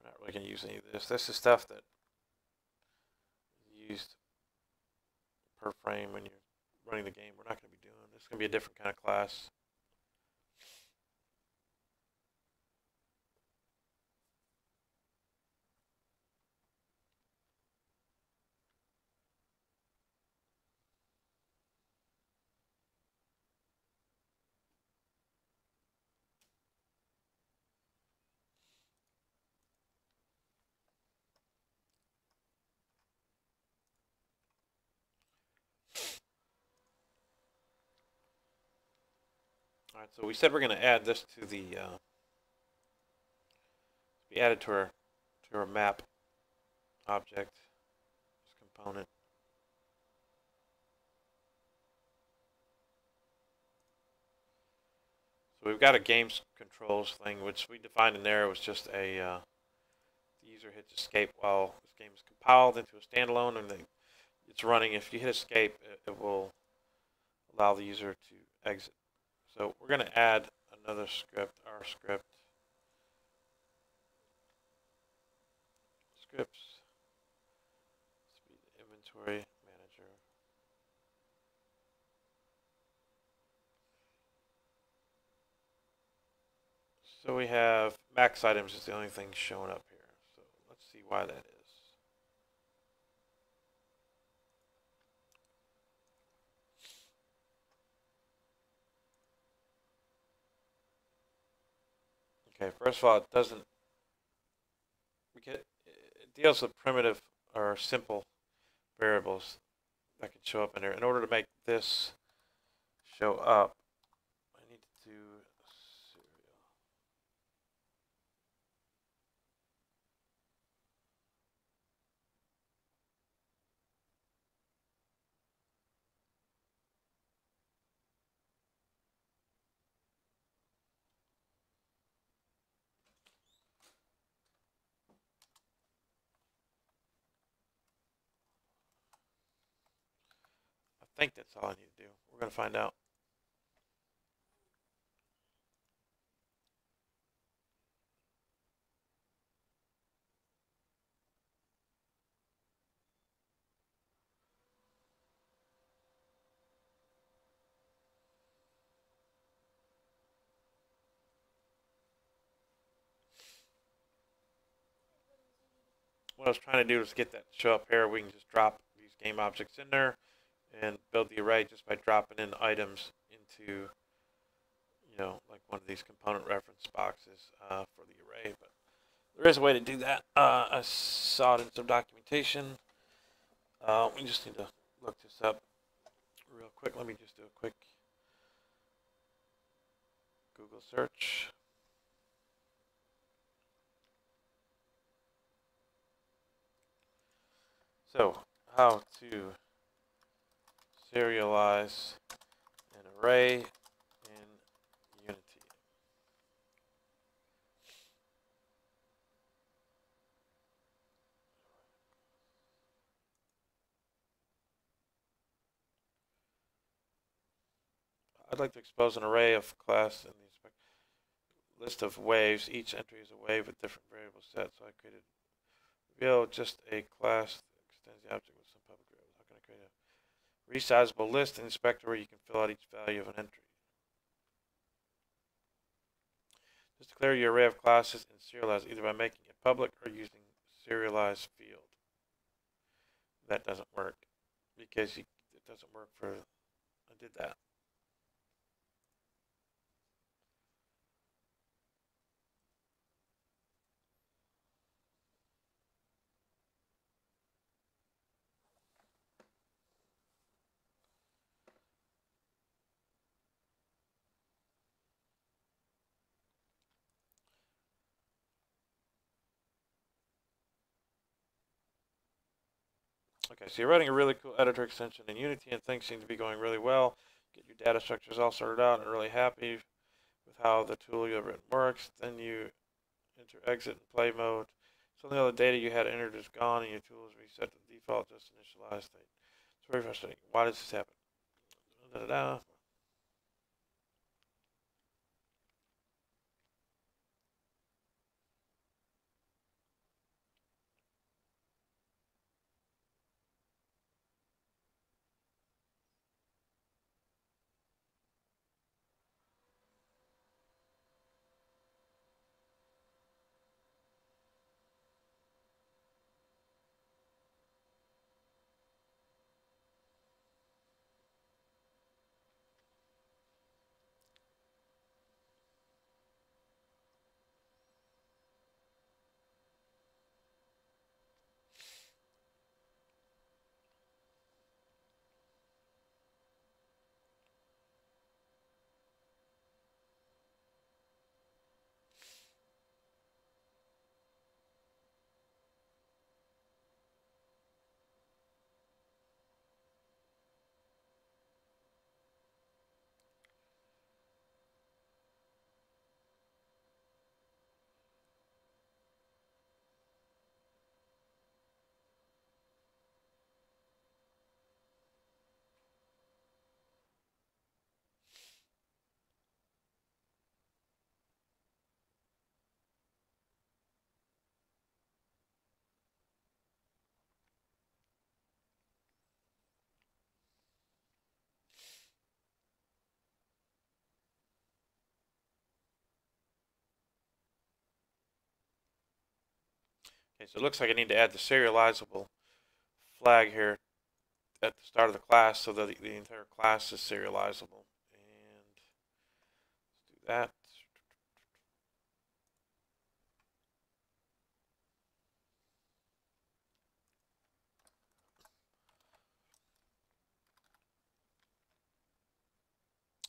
Speaker 1: we're not really going to use any of this. This is stuff that is used per frame when you're running the game. We're not going to be doing. This is going to be a different kind of class. All right, so we said we're going to add this to the be added to our map object, this component. So we've got a games controls thing, which we defined in there. It was just a the user hits escape while this game is compiled into a standalone, and it's running. If you hit escape, it will allow the user to exit. So we're going to add another script, our script, scripts, speed inventory manager. So we have max items is the only thing showing up here. So let's see why that is. Okay, first of all, it doesn't. It deals with primitive or simple variables that can show up in there. In order to make this show up, I need to do serial. I think that's all I need to do. We're going to find out. What I was trying to do is get that to show up here. We can just drop these game objects in there and build the array just by dropping in items into, like one of these component reference boxes for the array. But there is a way to do that. I saw it in some documentation. We just need to look this up real quick. Let me just do a quick Google search. So, how to serialize an array in Unity. I'd like to expose an array of class in the list of waves. Each entry is a wave with different variable sets. So I created reveal just a class that extends the object with some public variables. How can I create a resizable list in the inspector where you can fill out each value of an entry? Just declare your array of classes and serialize either by making it public or using serialize field. That doesn't work because it doesn't work for. I did that. Okay, so you're writing a really cool editor extension in Unity and things seem to be going really well. Get your data structures all sorted out and really happy with how the tool you have written works. Then you enter exit and play mode. Suddenly all the data you had entered is gone and your tool is reset to the default just initialized state. It's very frustrating. Why does this happen? Da, da, da. Okay, so it looks like I need to add the serializable flag here at the start of the class so that the entire class is serializable. And let's do that.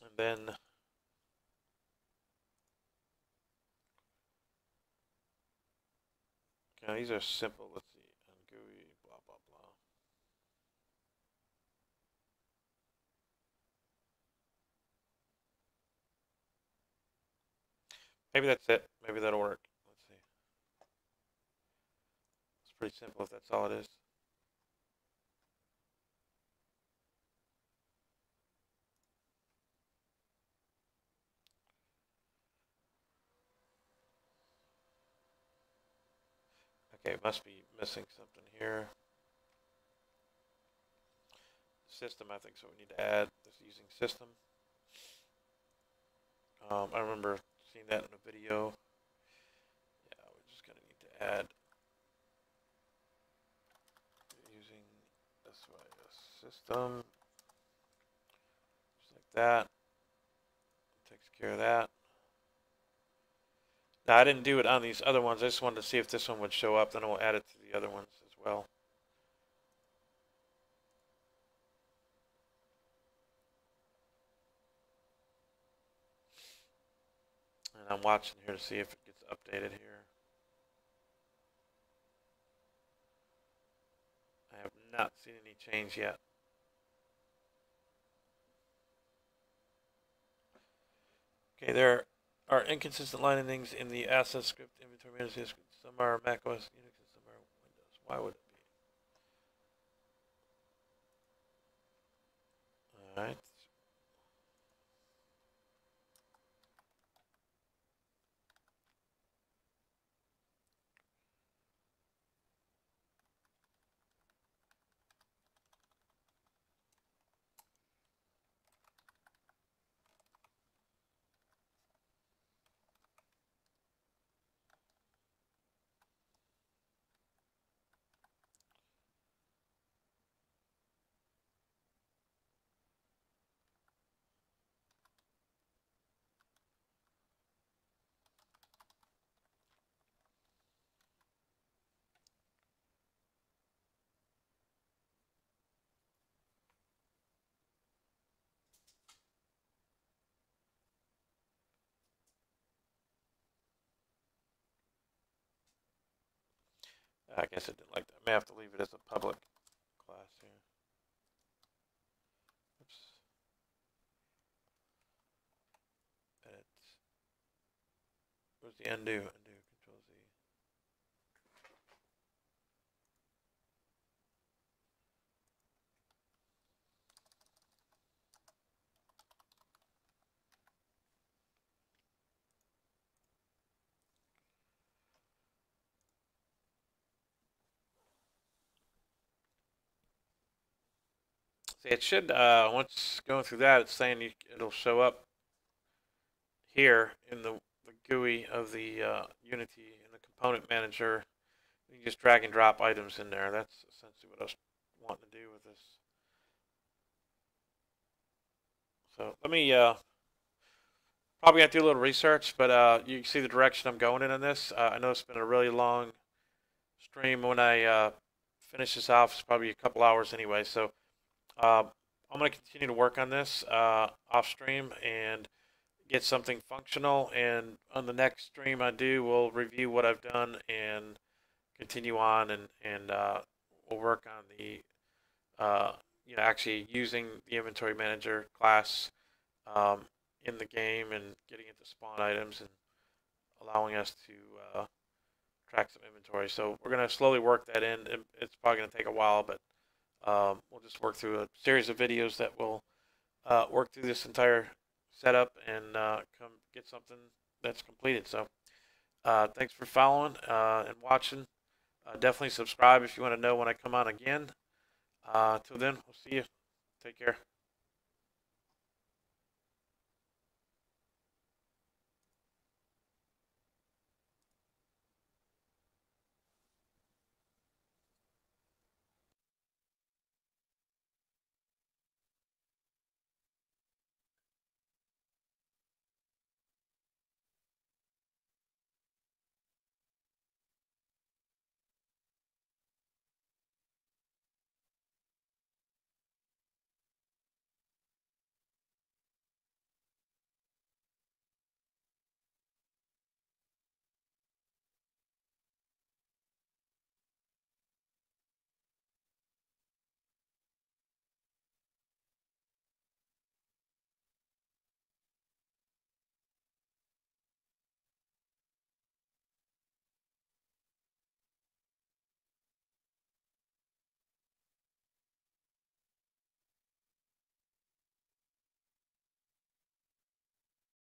Speaker 1: And then these are simple. Let's see. And GUI, blah, blah, blah. Maybe that's it. Maybe that'll work. Let's see. It's pretty simple if that's all it is. Okay, must be missing something here. System, I think, so we need to add this using system. I remember seeing that in a video. Yeah, we're just going to need to add using this way, a system, just like that. Takes care of that. Now, I didn't do it on these other ones. I just wanted to see if this one would show up. Then we'll add it to the other ones as well. And I'm watching here to see if it gets updated here. I have not seen any change yet. Okay, there are inconsistent line endings in the asset script inventory management script. Some are macOS, Unix, and some are Windows. Why would it be? All right. I guess it didn't like that. I may have to leave it as a public class here. Oops. Edit. Where's the undo? Undo. Control Z. See, it should, once going through that, it's saying it'll show up here in the GUI of the Unity in the component manager. You can just drag and drop items in there. That's essentially what I was wanting to do with this. So let me probably have to do a little research, but you can see the direction I'm going in on this. I know it's been a really long stream. When I finish this off, it's probably a couple hours anyway. So I'm going to continue to work on this off stream and get something functional. And on the next stream I do, we'll review what I've done and continue on, and we'll work on the actually using the inventory manager class in the game and getting it to spawn items and allowing us to track some inventory. So we're going to slowly work that in. It's probably going to take a while, but we'll just work through a series of videos that will work through this entire setup and come get something that's completed. So thanks for following and watching. Definitely subscribe if you want to know when I come on again. Till then, we'll see you. Take care.